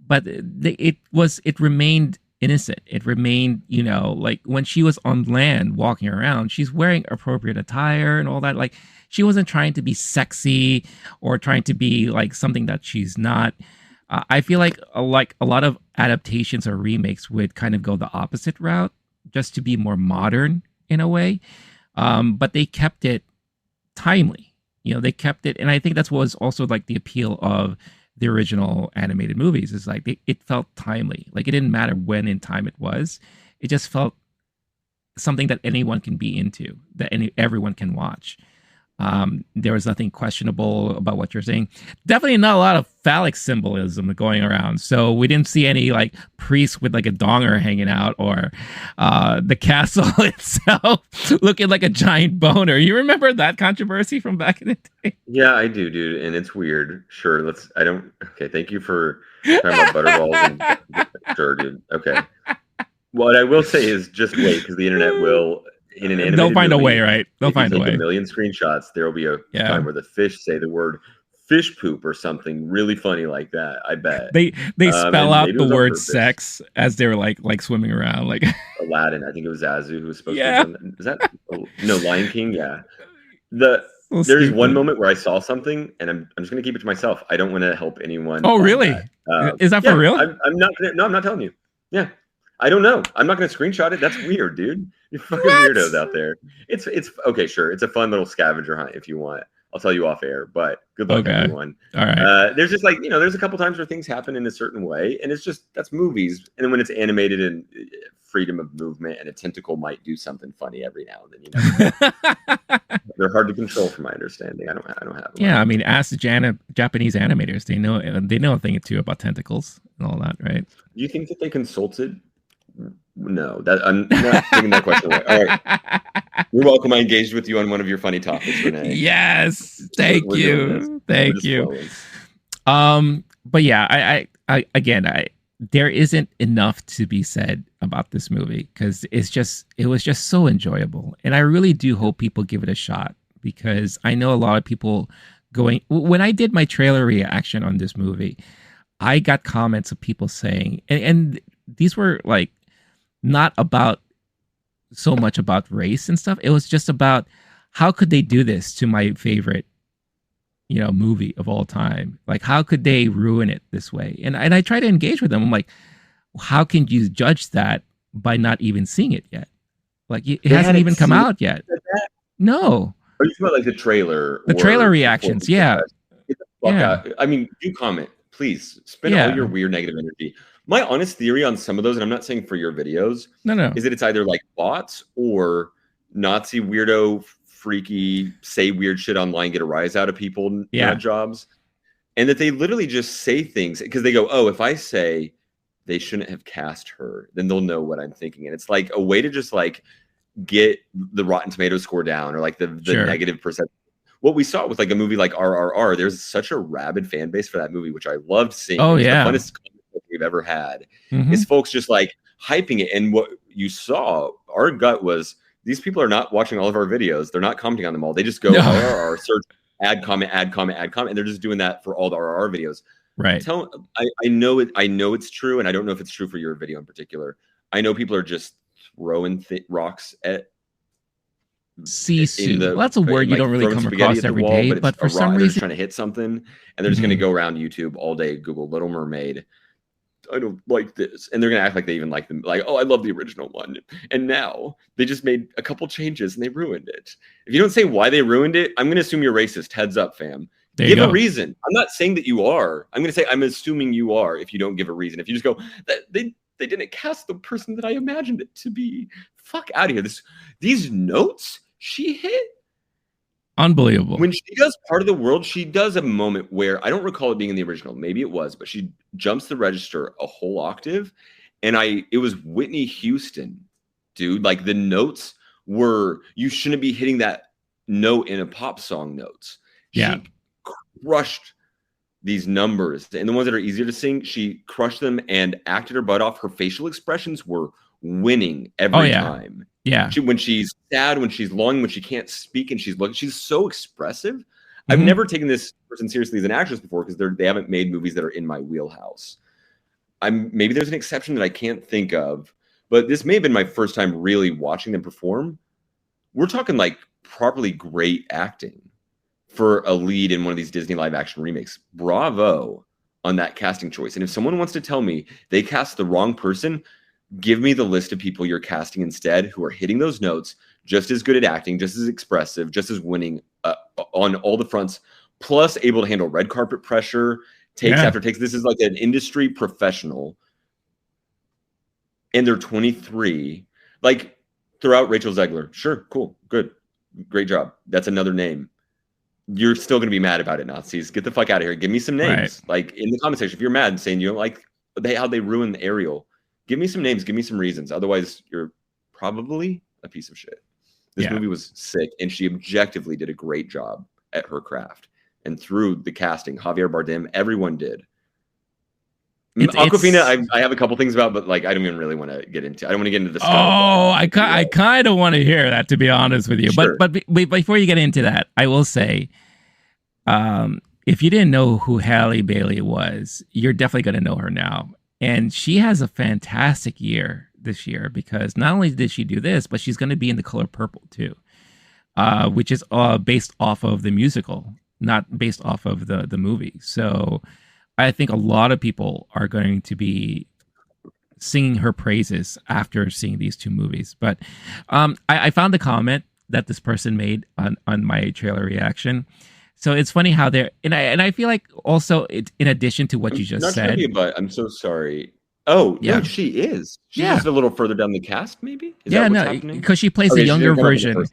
But it remained innocent. It remained, like when she was on land walking around, she's wearing appropriate attire and all that. Like she wasn't trying to be sexy or trying to be like something that she's not. I feel like a lot of adaptations or remakes would kind of go the opposite route, just to be more modern in a way. But they kept it timely. They kept it. And I think that's what was also like the appeal of the original animated movies, is like it felt timely. Like it didn't matter when in time it was. It just felt something that anyone can be into, that everyone can watch. There was nothing questionable about what you're saying. Definitely not a lot of phallic symbolism going around. So we didn't see any like priests with like a donger hanging out, or the castle itself looking like a giant boner. You remember that controversy from back in the day? Yeah, I do, dude. And it's weird. Sure. Okay. Thank you for talking about butterballs. Sure, dude. Okay. What I will say is just wait, because the internet will. In an animated they'll find movie, a way, right? They'll find a way. A million screenshots. There will be a time where the fish say the word fish poop or something really funny like that. I bet they spell out the word sex as they were like swimming around, like Aladdin. I think it was Zazu who was supposed to. Is that no Lion King? Yeah. There's one moment where I saw something, and I'm just gonna keep it to myself. I don't want to help anyone. Oh, really? Is that for real? I'm not. No, I'm not telling you. Yeah. I don't know. I'm not going to screenshot it. That's weird, dude. You're fucking weirdos out there. It's okay, sure. It's a fun little scavenger hunt if you want. I'll tell you off air, but good luck, everyone. All right. There's just like, there's a couple times where things happen in a certain way, and it's just, that's movies. And then when it's animated and freedom of movement, and a tentacle might do something funny every now and then, They're hard to control from my understanding. I don't have them. Yeah, I mean, ask the Japanese animators. They know a thing or two about tentacles and all that, right? Do you think that they consulted? No, I'm not taking that question away. All right. You're welcome. I engaged with you on one of your funny topics, Rene. Yes. Thank you. Thank you. But yeah, I there isn't enough to be said about this movie, because it was just so enjoyable. And I really do hope people give it a shot, because I know a lot of people when I did my trailer reaction on this movie, I got comments of people saying, and these were like, not about so much about race and stuff. It was just about how could they do this to my favorite, movie of all time? Like, how could they ruin it this way? And I try to engage with them. I'm like, how can you judge that by not even seeing it yet? Like, it hasn't even come out yet. No. Are you talking about like the trailer? The trailer reactions, yeah. I mean, do comment, please. Spend all your weird negative energy. My honest theory on some of those, and I'm not saying for your videos, is that it's either like bots or Nazi weirdo, freaky, say weird shit online, get a rise out of people, jobs. And that they literally just say things because they go, oh, if I say they shouldn't have cast her, then they'll know what I'm thinking. And it's like a way to just like get the Rotten Tomatoes score down, or like the negative perception. What we saw with like a movie like RRR, there's such a rabid fan base for that movie, which I loved seeing. Oh, the funnest we've ever had is folks just like hyping it. And what you saw, our gut was, these people are not watching all of our videos. They're not commenting on them all. They just go RRR, search, add comment, and they're just doing that for all the RRR videos. Right. I know it's true, and I don't know if it's true for your video in particular. I know people are just throwing rocks at Sisu. Well, that's a word you don't really come across every day, but for some reason, they're trying to hit something, and they're just going to go around YouTube all day, Google Little Mermaid. I don't like this, and they're gonna act like they even like them. Like, oh, I love the original one, and now they just made a couple changes and they ruined it. If you don't say why they ruined it, I'm gonna assume you're racist. Heads up, fam. Give a reason. I'm not saying that you are. I'm gonna say I'm assuming you are. If you don't give a reason, if you just go that they didn't cast the person that I imagined it to be. Fuck out of here. These notes she hit. Unbelievable. When she does Part of the World, she does a moment where I don't recall it being in the original. Maybe it was, but she jumps the register a whole octave. And it was Whitney Houston, dude. Like the notes were, you shouldn't be hitting that note in a pop song notes. She crushed these numbers. And the ones that are easier to sing, she crushed them and acted her butt off. Her facial expressions were winning every time. Yeah. When she's sad, when she's longing, when she can't speak and she's so expressive. I've never taken this person seriously as an actress before because they haven't made movies that are in my wheelhouse. Maybe there's an exception that I can't think of, but this may have been my first time really watching them perform. We're talking like properly great acting for a lead in one of these Disney live action remakes. Bravo on that casting choice. And if someone wants to tell me they cast the wrong person, give me the list of people you're casting instead who are hitting those notes, just as good at acting, just as expressive, just as winning on all the fronts, plus able to handle red carpet pressure, takes after takes. This is like an industry professional. And they're 23. Like, Throw out Rachel Zegler. Sure, cool, good, great job. That's another name. You're still going to be mad about it, Nazis. Get the fuck out of here. Give me some names. Right. Like in the comment section, if you're mad saying you don't like how they ruined Ariel, give me some names. Give me some reasons. Otherwise, you're probably a piece of shit. This movie was sick, and she objectively did a great job at her craft. And through the casting, Javier Bardem, everyone did. Awkwafina, I have a couple things about, but like I don't even really want to get into. I don't want to get into the stuff. Oh, I kind of want to hear that, to be honest with you. Sure. But before you get into that, I will say, if you didn't know who Halle Bailey was, you're definitely going to know her now. And she has a fantastic year this year because not only did she do this, but she's going to be in The Color Purple too, which is based off of the musical, not based off of the movie. So I think a lot of people are going to be singing her praises after seeing these two movies. But I found the comment that this person made on my trailer reaction. So it's funny how they're, and I feel like also in addition to what you just said. But I'm so sorry. Oh, yeah. No, she is. She's just a little further down the cast, maybe? Because she plays the younger version.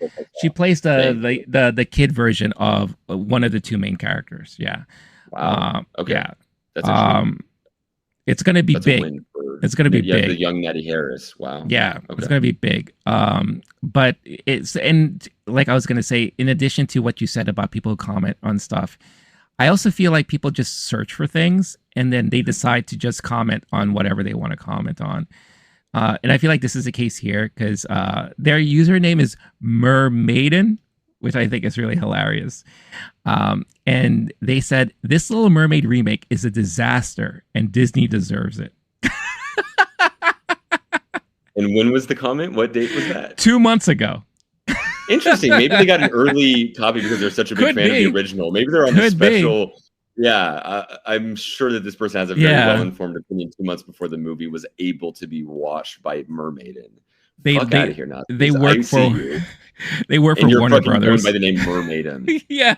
She plays the kid version of one of the two main characters. Yeah. Wow. Okay. Yeah. That's it's going to be big. It's going to be big. The young Natty Harris. Wow. Yeah. Okay. It's going to be big. But and like I was going to say, in addition to what you said about people who comment on stuff, I also feel like people just search for things and then they decide to just comment on whatever they want to comment on. And I feel like this is the case here because their username is Mermaiden, which I think is really hilarious. And they said, this Little Mermaid remake is a disaster and Disney deserves it. And when was the comment? What date was that? 2 months ago. Interesting. Maybe they got an early copy because they're such a big fan of the original. Maybe they're on the special. Yeah, I'm sure that this person has a very well-informed opinion 2 months before the movie was able to be watched by Mermaiden. Fuck out of here now. They work for Warner Brothers. By the name Mermaiden. Yeah.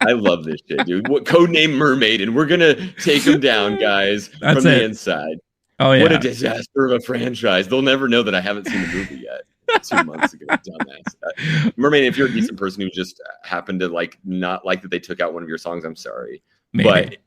I love this shit, dude. What codename Mermaiden? We're gonna take them down, guys, from the inside. Oh yeah. What a disaster of a franchise. They'll never know that I haven't seen the movie yet. 2 months ago, dumbass. Mermaid, if you're a decent person who just happened to not like that they took out one of your songs, I'm sorry. Maybe.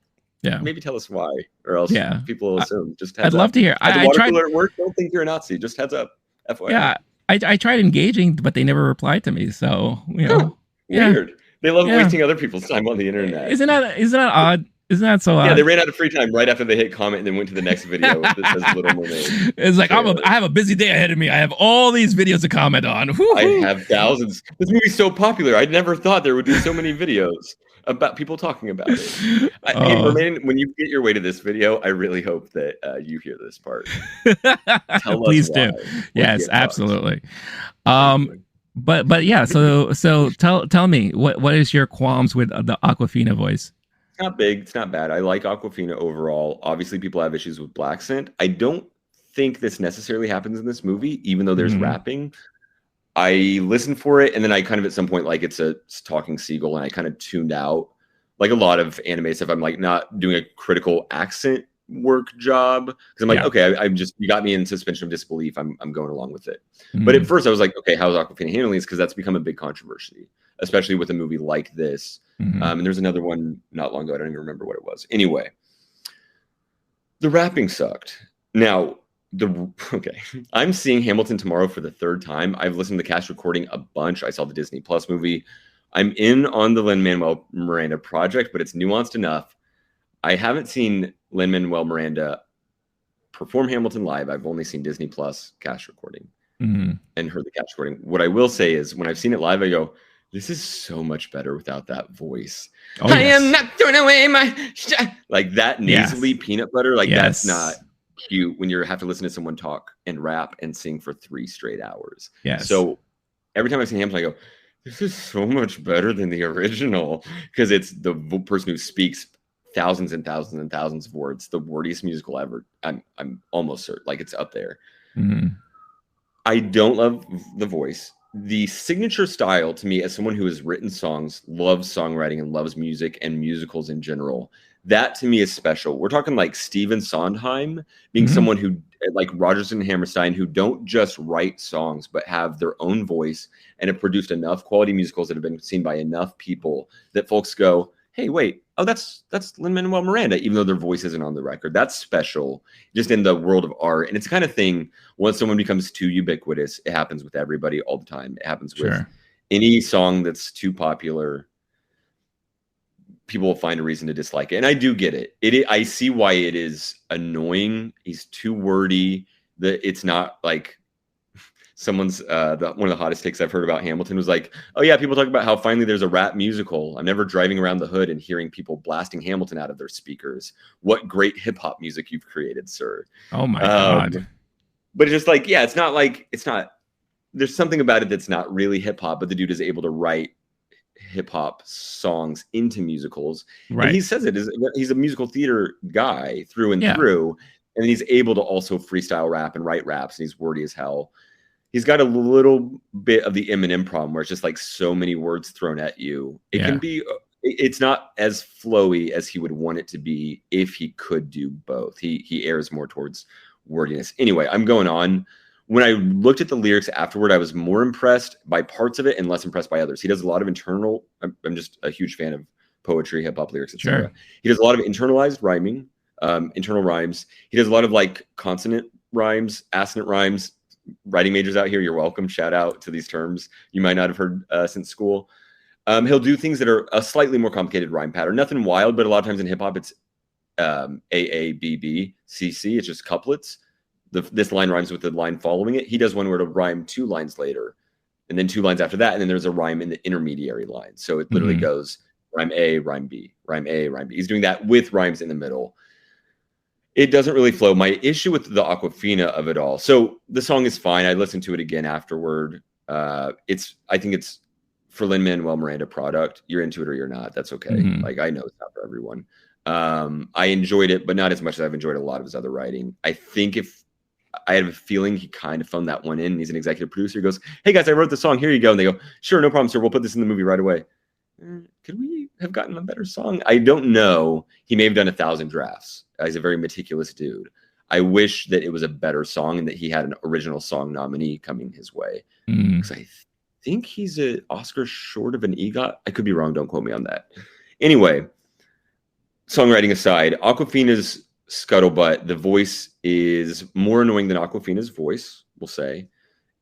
But maybe tell us why, or else people will assume. Just heads I'd love to hear. I tried alert work. Don't think you're a Nazi. Just heads up. FYI. Yeah, I tried engaging, but they never replied to me. So weird. They love wasting other people's time on the internet. Isn't that odd? Isn't that so odd? Yeah, they ran out of free time right after they hit comment and then went to the next video that says Little Mermaid. It's like, I have a busy day ahead of me. I have all these videos to comment on. I have thousands. This movie's so popular. I never thought there would be so many videos about people talking about it. Hey, Mermaid, when you get your way to this video, I really hope that you hear this part. Please do. Yes, absolutely. But yeah, so tell me, what is your qualms with the Awkwafina voice? It's not big. It's not bad. I like Awkwafina overall. Obviously, people have issues with black scent. I don't think this necessarily happens in this movie, even though there's rapping. I listened for it, and then I kind of at some point, like it's a talking seagull, and I kind of tuned out. Like a lot of anime stuff, I'm like not doing a critical accent work job because I'm like, okay, I'm just, you got me in suspension of disbelief. I'm going along with it. But at first, I was like, okay, how's Awkwafina handling this? Because that's become a big controversy, especially with a movie like this. And there's another one not long ago. I don't even remember what it was. Anyway, the rapping sucked. Now, I'm seeing Hamilton tomorrow for the third time. I've listened to the cast recording a bunch. I saw the Disney Plus movie. I'm in on the Lin-Manuel Miranda project, but it's nuanced enough. I haven't seen Lin-Manuel Miranda perform Hamilton live. I've only seen Disney Plus cast recording and heard the cast recording. What I will say is when I've seen it live, I go, this is so much better without that voice. I am not throwing away my like that nasally peanut butter. Like that's not cute when you have to listen to someone talk and rap and sing for 3 straight hours. So every time I see Hamilton, I go, this is so much better than the original because it's the person who speaks thousands and thousands and thousands of words, the wordiest musical ever. I'm almost certain, like it's up there. I don't love the voice. The signature style to me, as someone who has written songs, loves songwriting and loves music and musicals in general, that to me is special. We're talking like Stephen Sondheim being someone who, like Rodgers and Hammerstein, who don't just write songs, but have their own voice and have produced enough quality musicals that have been seen by enough people that folks go, hey, wait, oh, that's Lin-Manuel Miranda, even though their voice isn't on the record. That's special just in the world of art. And it's the kind of thing, once someone becomes too ubiquitous, it happens with everybody all the time. It happens with any song that's too popular. People will find a reason to dislike it. And I do get it. I see why it is annoying. He's too wordy. It's not like someone's one of the hottest takes I've heard about Hamilton was like, oh yeah, people talk about how finally there's a rap musical. I'm never driving around the hood and hearing people blasting Hamilton out of their speakers. What great hip hop music you've created, sir. Oh my God. But it's just like, yeah, it's not, there's something about it that's not really hip hop, but the dude is able to write hip hop songs into musicals. Right. And he says he's a musical theater guy through and through. And he's able to also freestyle rap and write raps, and he's wordy as hell. He's got a little bit of the Eminem problem where it's just like so many words thrown at you. It can be, it's not as flowy as he would want it to be if he could do both. He errs more towards wordiness. Anyway, I'm going on. When I looked at the lyrics afterward, I was more impressed by parts of it and less impressed by others. He does a lot of internal. I'm just a huge fan of poetry, hip hop lyrics, etc. Sure. He does a lot of internalized rhyming, internal rhymes. He does a lot of like consonant rhymes, assonant rhymes. Writing majors out here, you're welcome. Shout out to these terms you might not have heard since school. He'll do things that are a slightly more complicated rhyme pattern. Nothing wild, but a lot of times in hip hop, it's AABB, CC. It's just couplets. This line rhymes with the line following it. He does one where it'll rhyme 2 lines later, and then 2 lines after that, and then there's a rhyme in the intermediary line. So it literally goes rhyme A, rhyme B, rhyme A, rhyme B. He's doing that with rhymes in the middle. It doesn't really flow. My issue with the Aquafina of it all. So the song is fine. I listened to it again afterward. I think it's for Lin-Manuel Miranda product. You're into it or you're not. That's okay. Like, I know it's not for everyone. I enjoyed it, but not as much as I've enjoyed a lot of his other writing. I think I have a feeling he kind of phoned that one in. He's an executive producer. He goes, hey guys, I wrote the song. Here you go. And they go, sure, no problem, sir. We'll put this in the movie right away. Could we have gotten a better song? I don't know. He may have done 1,000 drafts. He's a very meticulous dude. I wish that it was a better song and that he had an original song nominee coming his way. Because I think he's an Oscar short of an EGOT. I could be wrong. Don't quote me on that. Anyway, songwriting aside, Aquafina's Scuttlebutt, the voice is more annoying than Aquafina's voice, we'll say.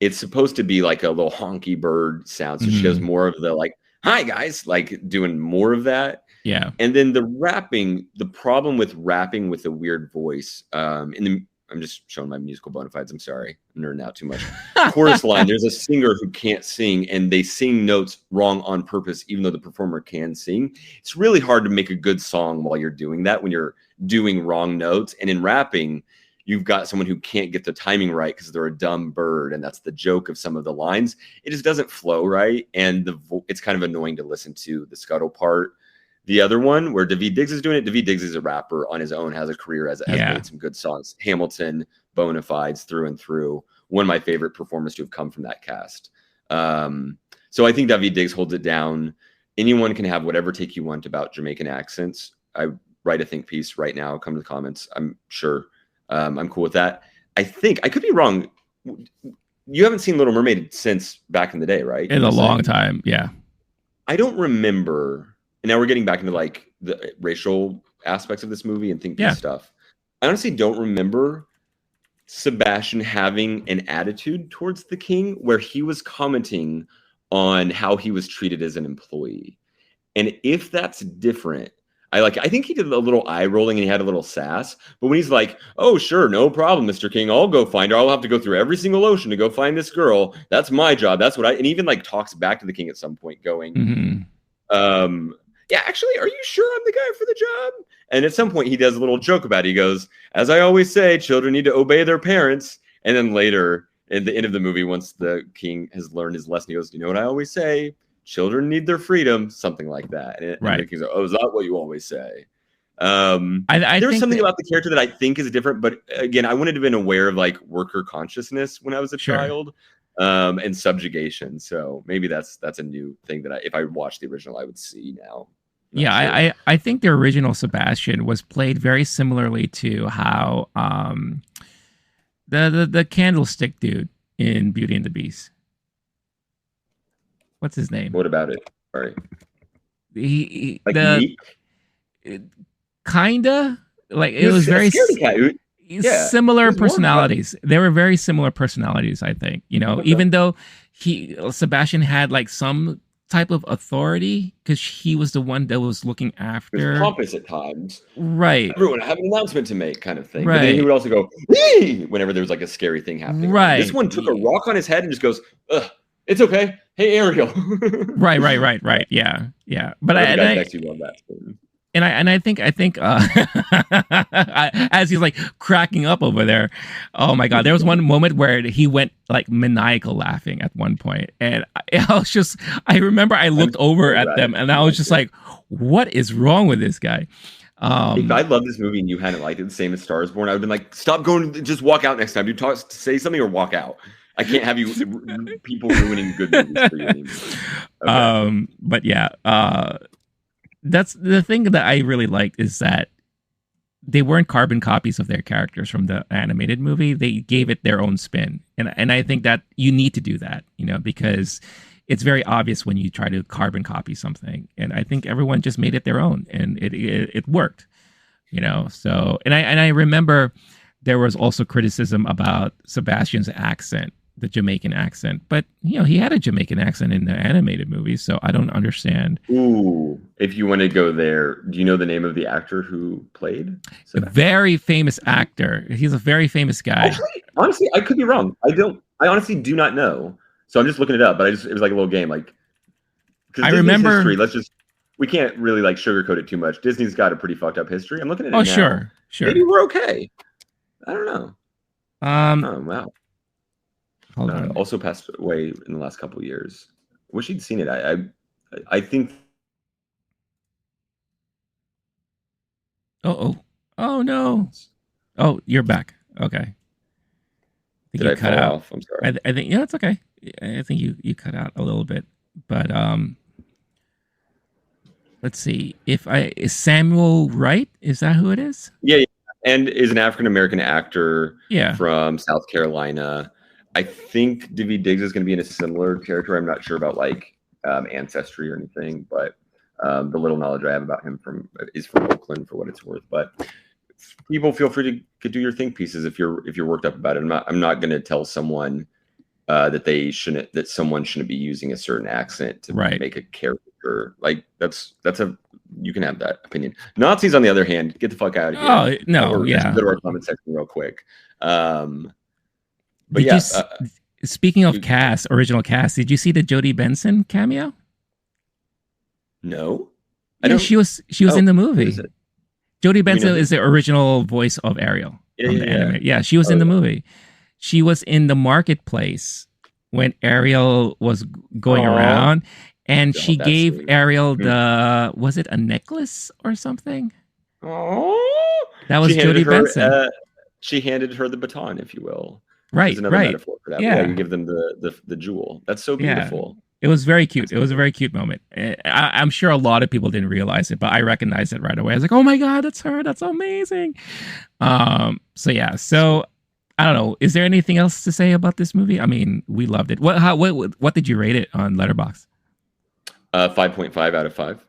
It's supposed to be like a little honky bird sound. So she does more of the like, hi guys, like doing more of that. Yeah. And then the rapping, the problem with rapping with a weird voice, I'm just showing my musical bona fides. I'm sorry. I'm nerding out too much. Chorus line, there's a singer who can't sing and they sing notes wrong on purpose, even though the performer can sing. It's really hard to make a good song while you're doing that, when you're doing wrong notes. And in rapping, you've got someone who can't get the timing right because they're a dumb bird. And that's the joke of some of the lines. It just doesn't flow right. And it's kind of annoying to listen to the scuttle part. The other one where Daveed Diggs is doing it, Daveed Diggs is a rapper on his own, has a career, has made some good songs. Hamilton, bona fides through and through. One of my favorite performers to have come from that cast. So I think Daveed Diggs holds it down. Anyone can have whatever take you want about Jamaican accents. I write a think piece right now. Come to the comments. I'm sure I'm cool with that. I think, I could be wrong. You haven't seen Little Mermaid since back in the day, right? In a long time, yeah. I don't remember... And now we're getting back into like the racial aspects of this movie and think piece stuff. I honestly don't remember Sebastian having an attitude towards the king where he was commenting on how he was treated as an employee. And if that's different, I think he did a little eye rolling and he had a little sass. But when he's like, oh, sure, no problem, Mr. King, I'll go find her. I'll have to go through every single ocean to go find this girl. That's my job. That's what and even like talks back to the king at some point going, yeah, actually, are you sure I'm the guy for the job? And at some point, he does a little joke about it. He goes, as I always say, children need to obey their parents. And then later, at the end of the movie, once the king has learned his lesson, he goes, you know what I always say? Children need their freedom, something like that. And the king's like, oh, is that what you always say? There's something about the character that I think is different. But again, I wanted to have been aware of like worker consciousness when I was a child. And subjugation. So maybe that's a new thing that if I watched the original, I would see now. Yeah, sure. I think the original Sebastian was played very similarly to how the candlestick dude in Beauty and the Beast. What's his name? What about it? Sorry. Like The Meek? kinda like He it was a very scaredy cat. Yeah, similar he's more personalities. They were very similar personalities, I think. You know, Okay. even though Sebastian had like some type of authority because he was the one that was looking He was after. pompous at times. Right. Everyone, I have an announcement to make, kind of thing. But then he Right. would also go, "Wee!" whenever there was like a scary thing happening. Right. This one took a rock on his head and just goes, "Ugh, it's okay. Hey, Ariel." Right. Yeah. But Actually love that. I think as he's like cracking up over there, oh my god, there was one moment where he went like maniacal laughing at one point, and I remember I looked over at them and I was just like, what is wrong with this guy? If I loved this movie and you hadn't liked it, the same as Star is Born, I would have been like, stop going, just walk out next time. You say something or walk out. I can't have you people ruining good movies for you anymore. Okay. But yeah, that's the thing that I really liked is that they weren't carbon copies of their characters from the animated movie. They gave it their own spin. And I think that you need to do that, you know, because it's very obvious when you try to carbon copy something. And I think everyone just made it their own and it worked, you know? So, and I remember there was also criticism about Sebastian's accent, the Jamaican accent, but you know, he had a Jamaican accent in the animated movie. So I don't understand. Ooh, if you want to go there, do you know the name of the actor who played Sebastian? A very famous actor. He's a very famous guy. Actually, honestly, I could be wrong. I honestly do not know. So I'm just looking it up, but it was like a little game. Like, I remember history, we can't really like sugarcoat it too much. Disney's got a pretty fucked up history. I'm looking at it now. Sure. Maybe we're okay. I don't know. Oh, wow. Hold on. Also passed away in the last couple of years. Wish he'd seen it. I think. Oh no. Oh, you're back. Okay. Did I cut off? I'm sorry. I think it's okay. I think you cut out a little bit, but let's see. Is Samuel Wright? Is that who it is? Yeah. And is an African American actor. Yeah. From South Carolina. I think Divi Diggs is going to be in a similar character. I'm not sure about like ancestry or anything, but the little knowledge I have about him is from Oakland for what it's worth. But people feel free to do your think pieces if you're worked up about it. I'm not going to tell someone that someone shouldn't be using a certain accent to make a character. Like you can have that opinion. Nazis, on the other hand, get the fuck out of here. Oh no, yeah. Go to our comment section real quick. But did speaking of original cast, did you see the Jodie Benson cameo? No. Yeah, she was in the movie. Jodie Benson is the original voice of Ariel from the anime. Yeah, she was in the movie. She was in the marketplace when Ariel was going around, and she gave sweet. Ariel was it a necklace or something? Oh, that was Jodie Benson. She handed her the baton, if you will. Right, another metaphor for that. Yeah, you give them the jewel. That's so beautiful. It was very cute. It was a very cute moment. I'm sure a lot of people didn't realize it, but I recognized it right away. I was like, "Oh my god, that's her! That's amazing!" So I don't know. Is there anything else to say about this movie? I mean, we loved it. What did you rate it on Letterboxd? 5.5 out of 5.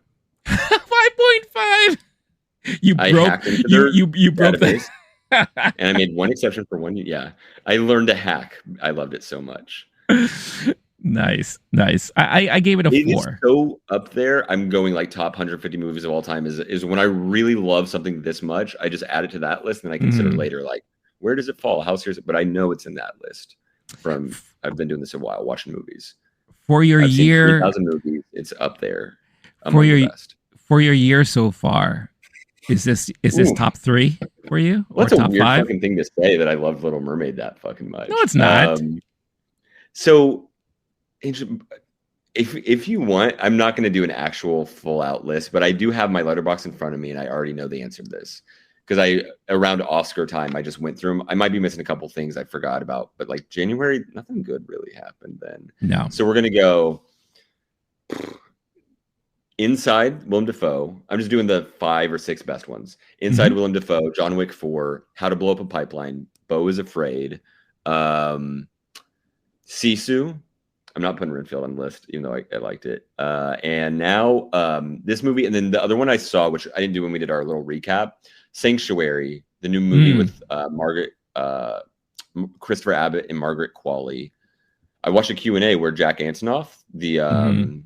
5.5. You broke the and I made one exception for one. Yeah, I learned to hack. I loved it so much. Nice. I gave it a 4. It's so up there. I'm going like top 150 movies of all time. Is when I really love something this much, I just add it to that list, and I consider later like, where does it fall? How serious? But I know it's in that list. I've been doing this a while, watching movies. For your year, 3,000 movies. It's up there. For your year so far. Is this top 3 for you? Well, that's top a weird 5? fucking thing to say that I loved Little Mermaid that fucking much. No, it's not. So, if you want, I'm not going to do an actual full out list, but I do have my Letterboxd in front of me, and I already know the answer to this because around Oscar time I just went through them. I might be missing a couple things I forgot about, but like January, nothing good really happened then. No. So we're gonna go. Inside, Willem Dafoe. I'm just doing the 5 or 6 best ones. Inside, Willem Dafoe, John Wick 4, How to Blow Up a Pipeline, Beau is Afraid, Sisu. I'm not putting Renfield on the list, even though I liked it. And now this movie, and then the other one I saw, which I didn't do when we did our little recap, Sanctuary, the new movie with Christopher Abbott and Margaret Qualley. I watched a Q&A where Jack Antonoff, the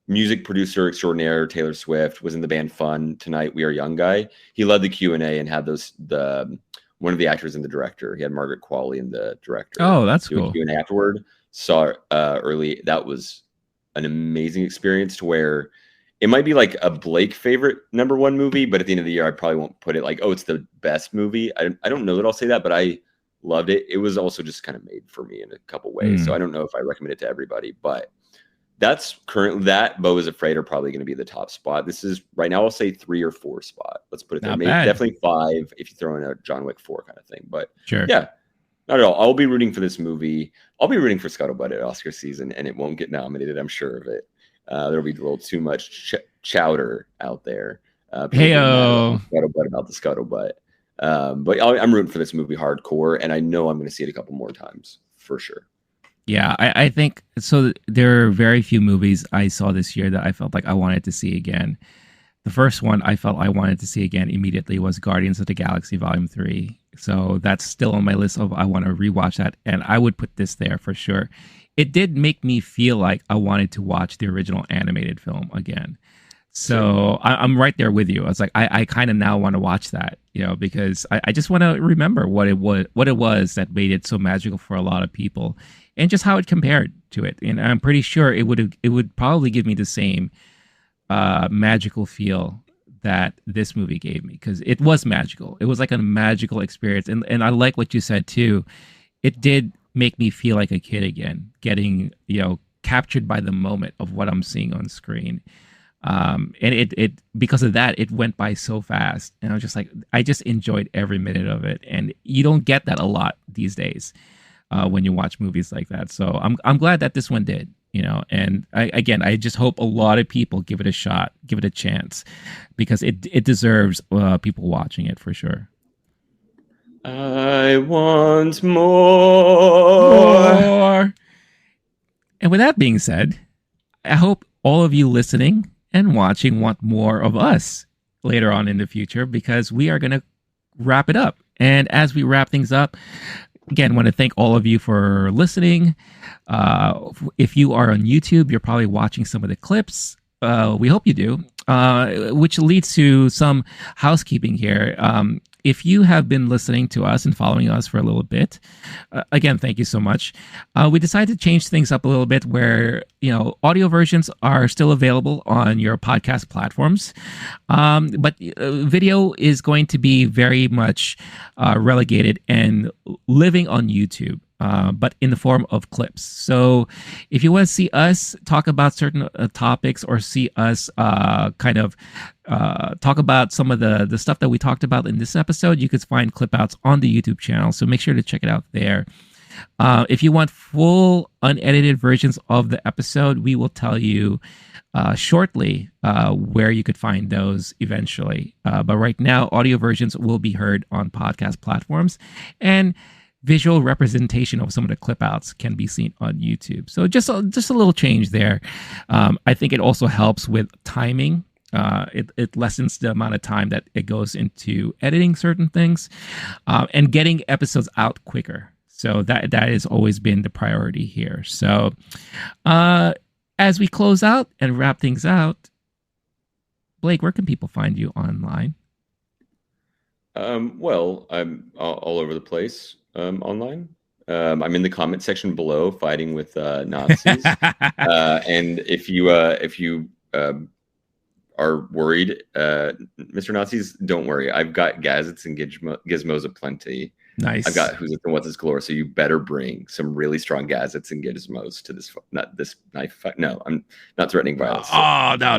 music producer extraordinaire, Taylor Swift, was in the band Fun Tonight We Are Young guy. He led the Q&A and had one of the actors and the director. He had Margaret Qualley and the director. Oh, that's cool. Q&A afterward. Saw early. That was an amazing experience to where it might be like a Blake favorite #1 movie, but at the end of the year, I probably won't put it like, oh, it's the best movie. I don't know that I'll say that, but I loved it. It was also just kind of made for me in a couple ways. So I don't know if I recommend it to everybody, but that's currently that Beau is Afraid are probably going to be the top spot. This is right now, I'll say 3 or 4 spot. Let's put it there. Maybe definitely 5 if you throw in a John Wick 4 kind of thing. But sure. Yeah, not at all. I'll be rooting for this movie. I'll be rooting for Scuttlebutt at Oscar season, and it won't get nominated. I'm sure of it. There'll be a little too much chowder out there. Heyo, Scuttlebutt about the Scuttlebutt. But I'm rooting for this movie hardcore, and I know I'm going to see it a couple more times for sure. Yeah, I think so. There are very few movies I saw this year that I felt like I wanted to see again. The first one I felt I wanted to see again immediately was Guardians of the Galaxy Volume 3. So that's still on my list of I want to rewatch that, and I would put this there for sure. It did make me feel like I wanted to watch the original animated film again. So I'm right there with you. I was like, I kind of now want to watch that, because I just want to remember what it was that made it so magical for a lot of people, and just how it compared to it. And I'm pretty sure it would probably give me the same magical feel that this movie gave me, because it was magical. It was like a magical experience, and I like what you said too. It did make me feel like a kid again, getting captured by the moment of what I'm seeing on screen. And it because of that, it went by so fast, and I was just like, I just enjoyed every minute of it, and you don't get that a lot these days when you watch movies like that. So I'm glad that this one did, and I just hope a lot of people give it a shot, give it a chance, because it deserves people watching it for sure. I want more. And with that being said, I hope all of you listening and watching want more of us later on in the future, because we are going to wrap it up. And as we wrap things up, again, I want to thank all of you for listening. If you are on YouTube, you're probably watching some of the clips. We hope you do, which leads to some housekeeping here. If you have been listening to us and following us for a little bit, again, thank you so much. We decided to change things up a little bit where, audio versions are still available on your podcast platforms. But video is going to be very much relegated and living on YouTube. But in the form of clips. So if you want to see us talk about certain topics, or see us talk about some of the stuff that we talked about in this episode, you could find clip outs on the YouTube channel. So make sure to check it out there. If you want full unedited versions of the episode, we will tell you shortly where you could find those eventually. But right now, audio versions will be heard on podcast platforms, and visual representation of some of the clip outs can be seen on YouTube. So just a little change there. I think it also helps with timing. It lessens the amount of time that it goes into editing certain things, and getting episodes out quicker. So that has always been the priority here. So as we close out and wrap things out, Blake, where can people find you online? Well, I'm all over the place. Online. I'm in the comment section below fighting with Nazis. And if you are worried, Mr. Nazis, don't worry. I've got gadgets and gizmos aplenty. Nice. I've got who's it and what's its galore. So you better bring some really strong gadgets and gizmos to this. Not this knife fight. No, I'm not threatening violence. Oh no.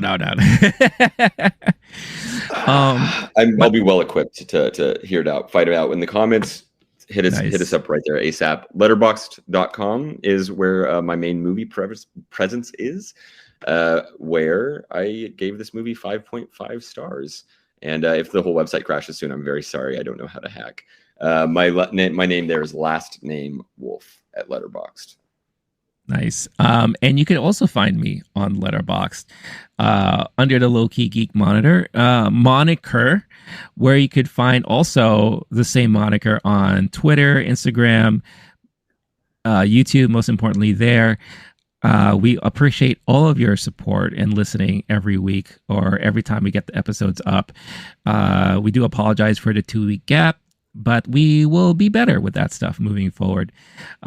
I'll be well equipped to hear it out, fight it out in the comments. Hit us up right there ASAP. Letterboxd.com is where my main movie presence is. where I gave this movie 5.5 stars. And if the whole website crashes soon, I'm very sorry. I don't know how to hack. My name there is Last Name Wolf at Letterboxd. Nice. And you can also find me on Letterboxd under the Low-Key Geek moniker, where you could find also the same moniker on Twitter, Instagram, YouTube, most importantly there. We appreciate all of your support and listening every week or every time we get the episodes up. We do apologize for the 2-week gap, but we will be better with that stuff moving forward.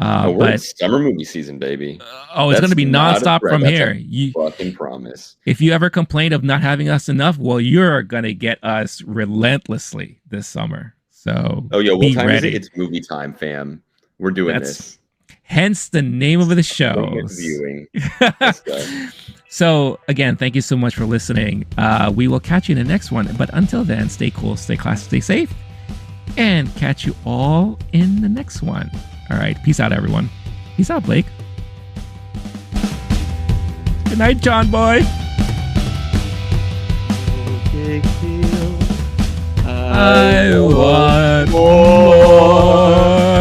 We're in summer movie season, baby. It's going to be nonstop from here. You fucking promise. If you ever complained of not having us enough, well, you're going to get us relentlessly this summer. So, what time is it? It's movie time, fam. We're doing this. Hence the name of the show. So again, thank you so much for listening. We will catch you in the next one. But until then, stay cool, stay classy, stay safe, and catch you all in the next one. All right. Peace out, everyone. Peace out, Blake. Good night, John Boy. I want more.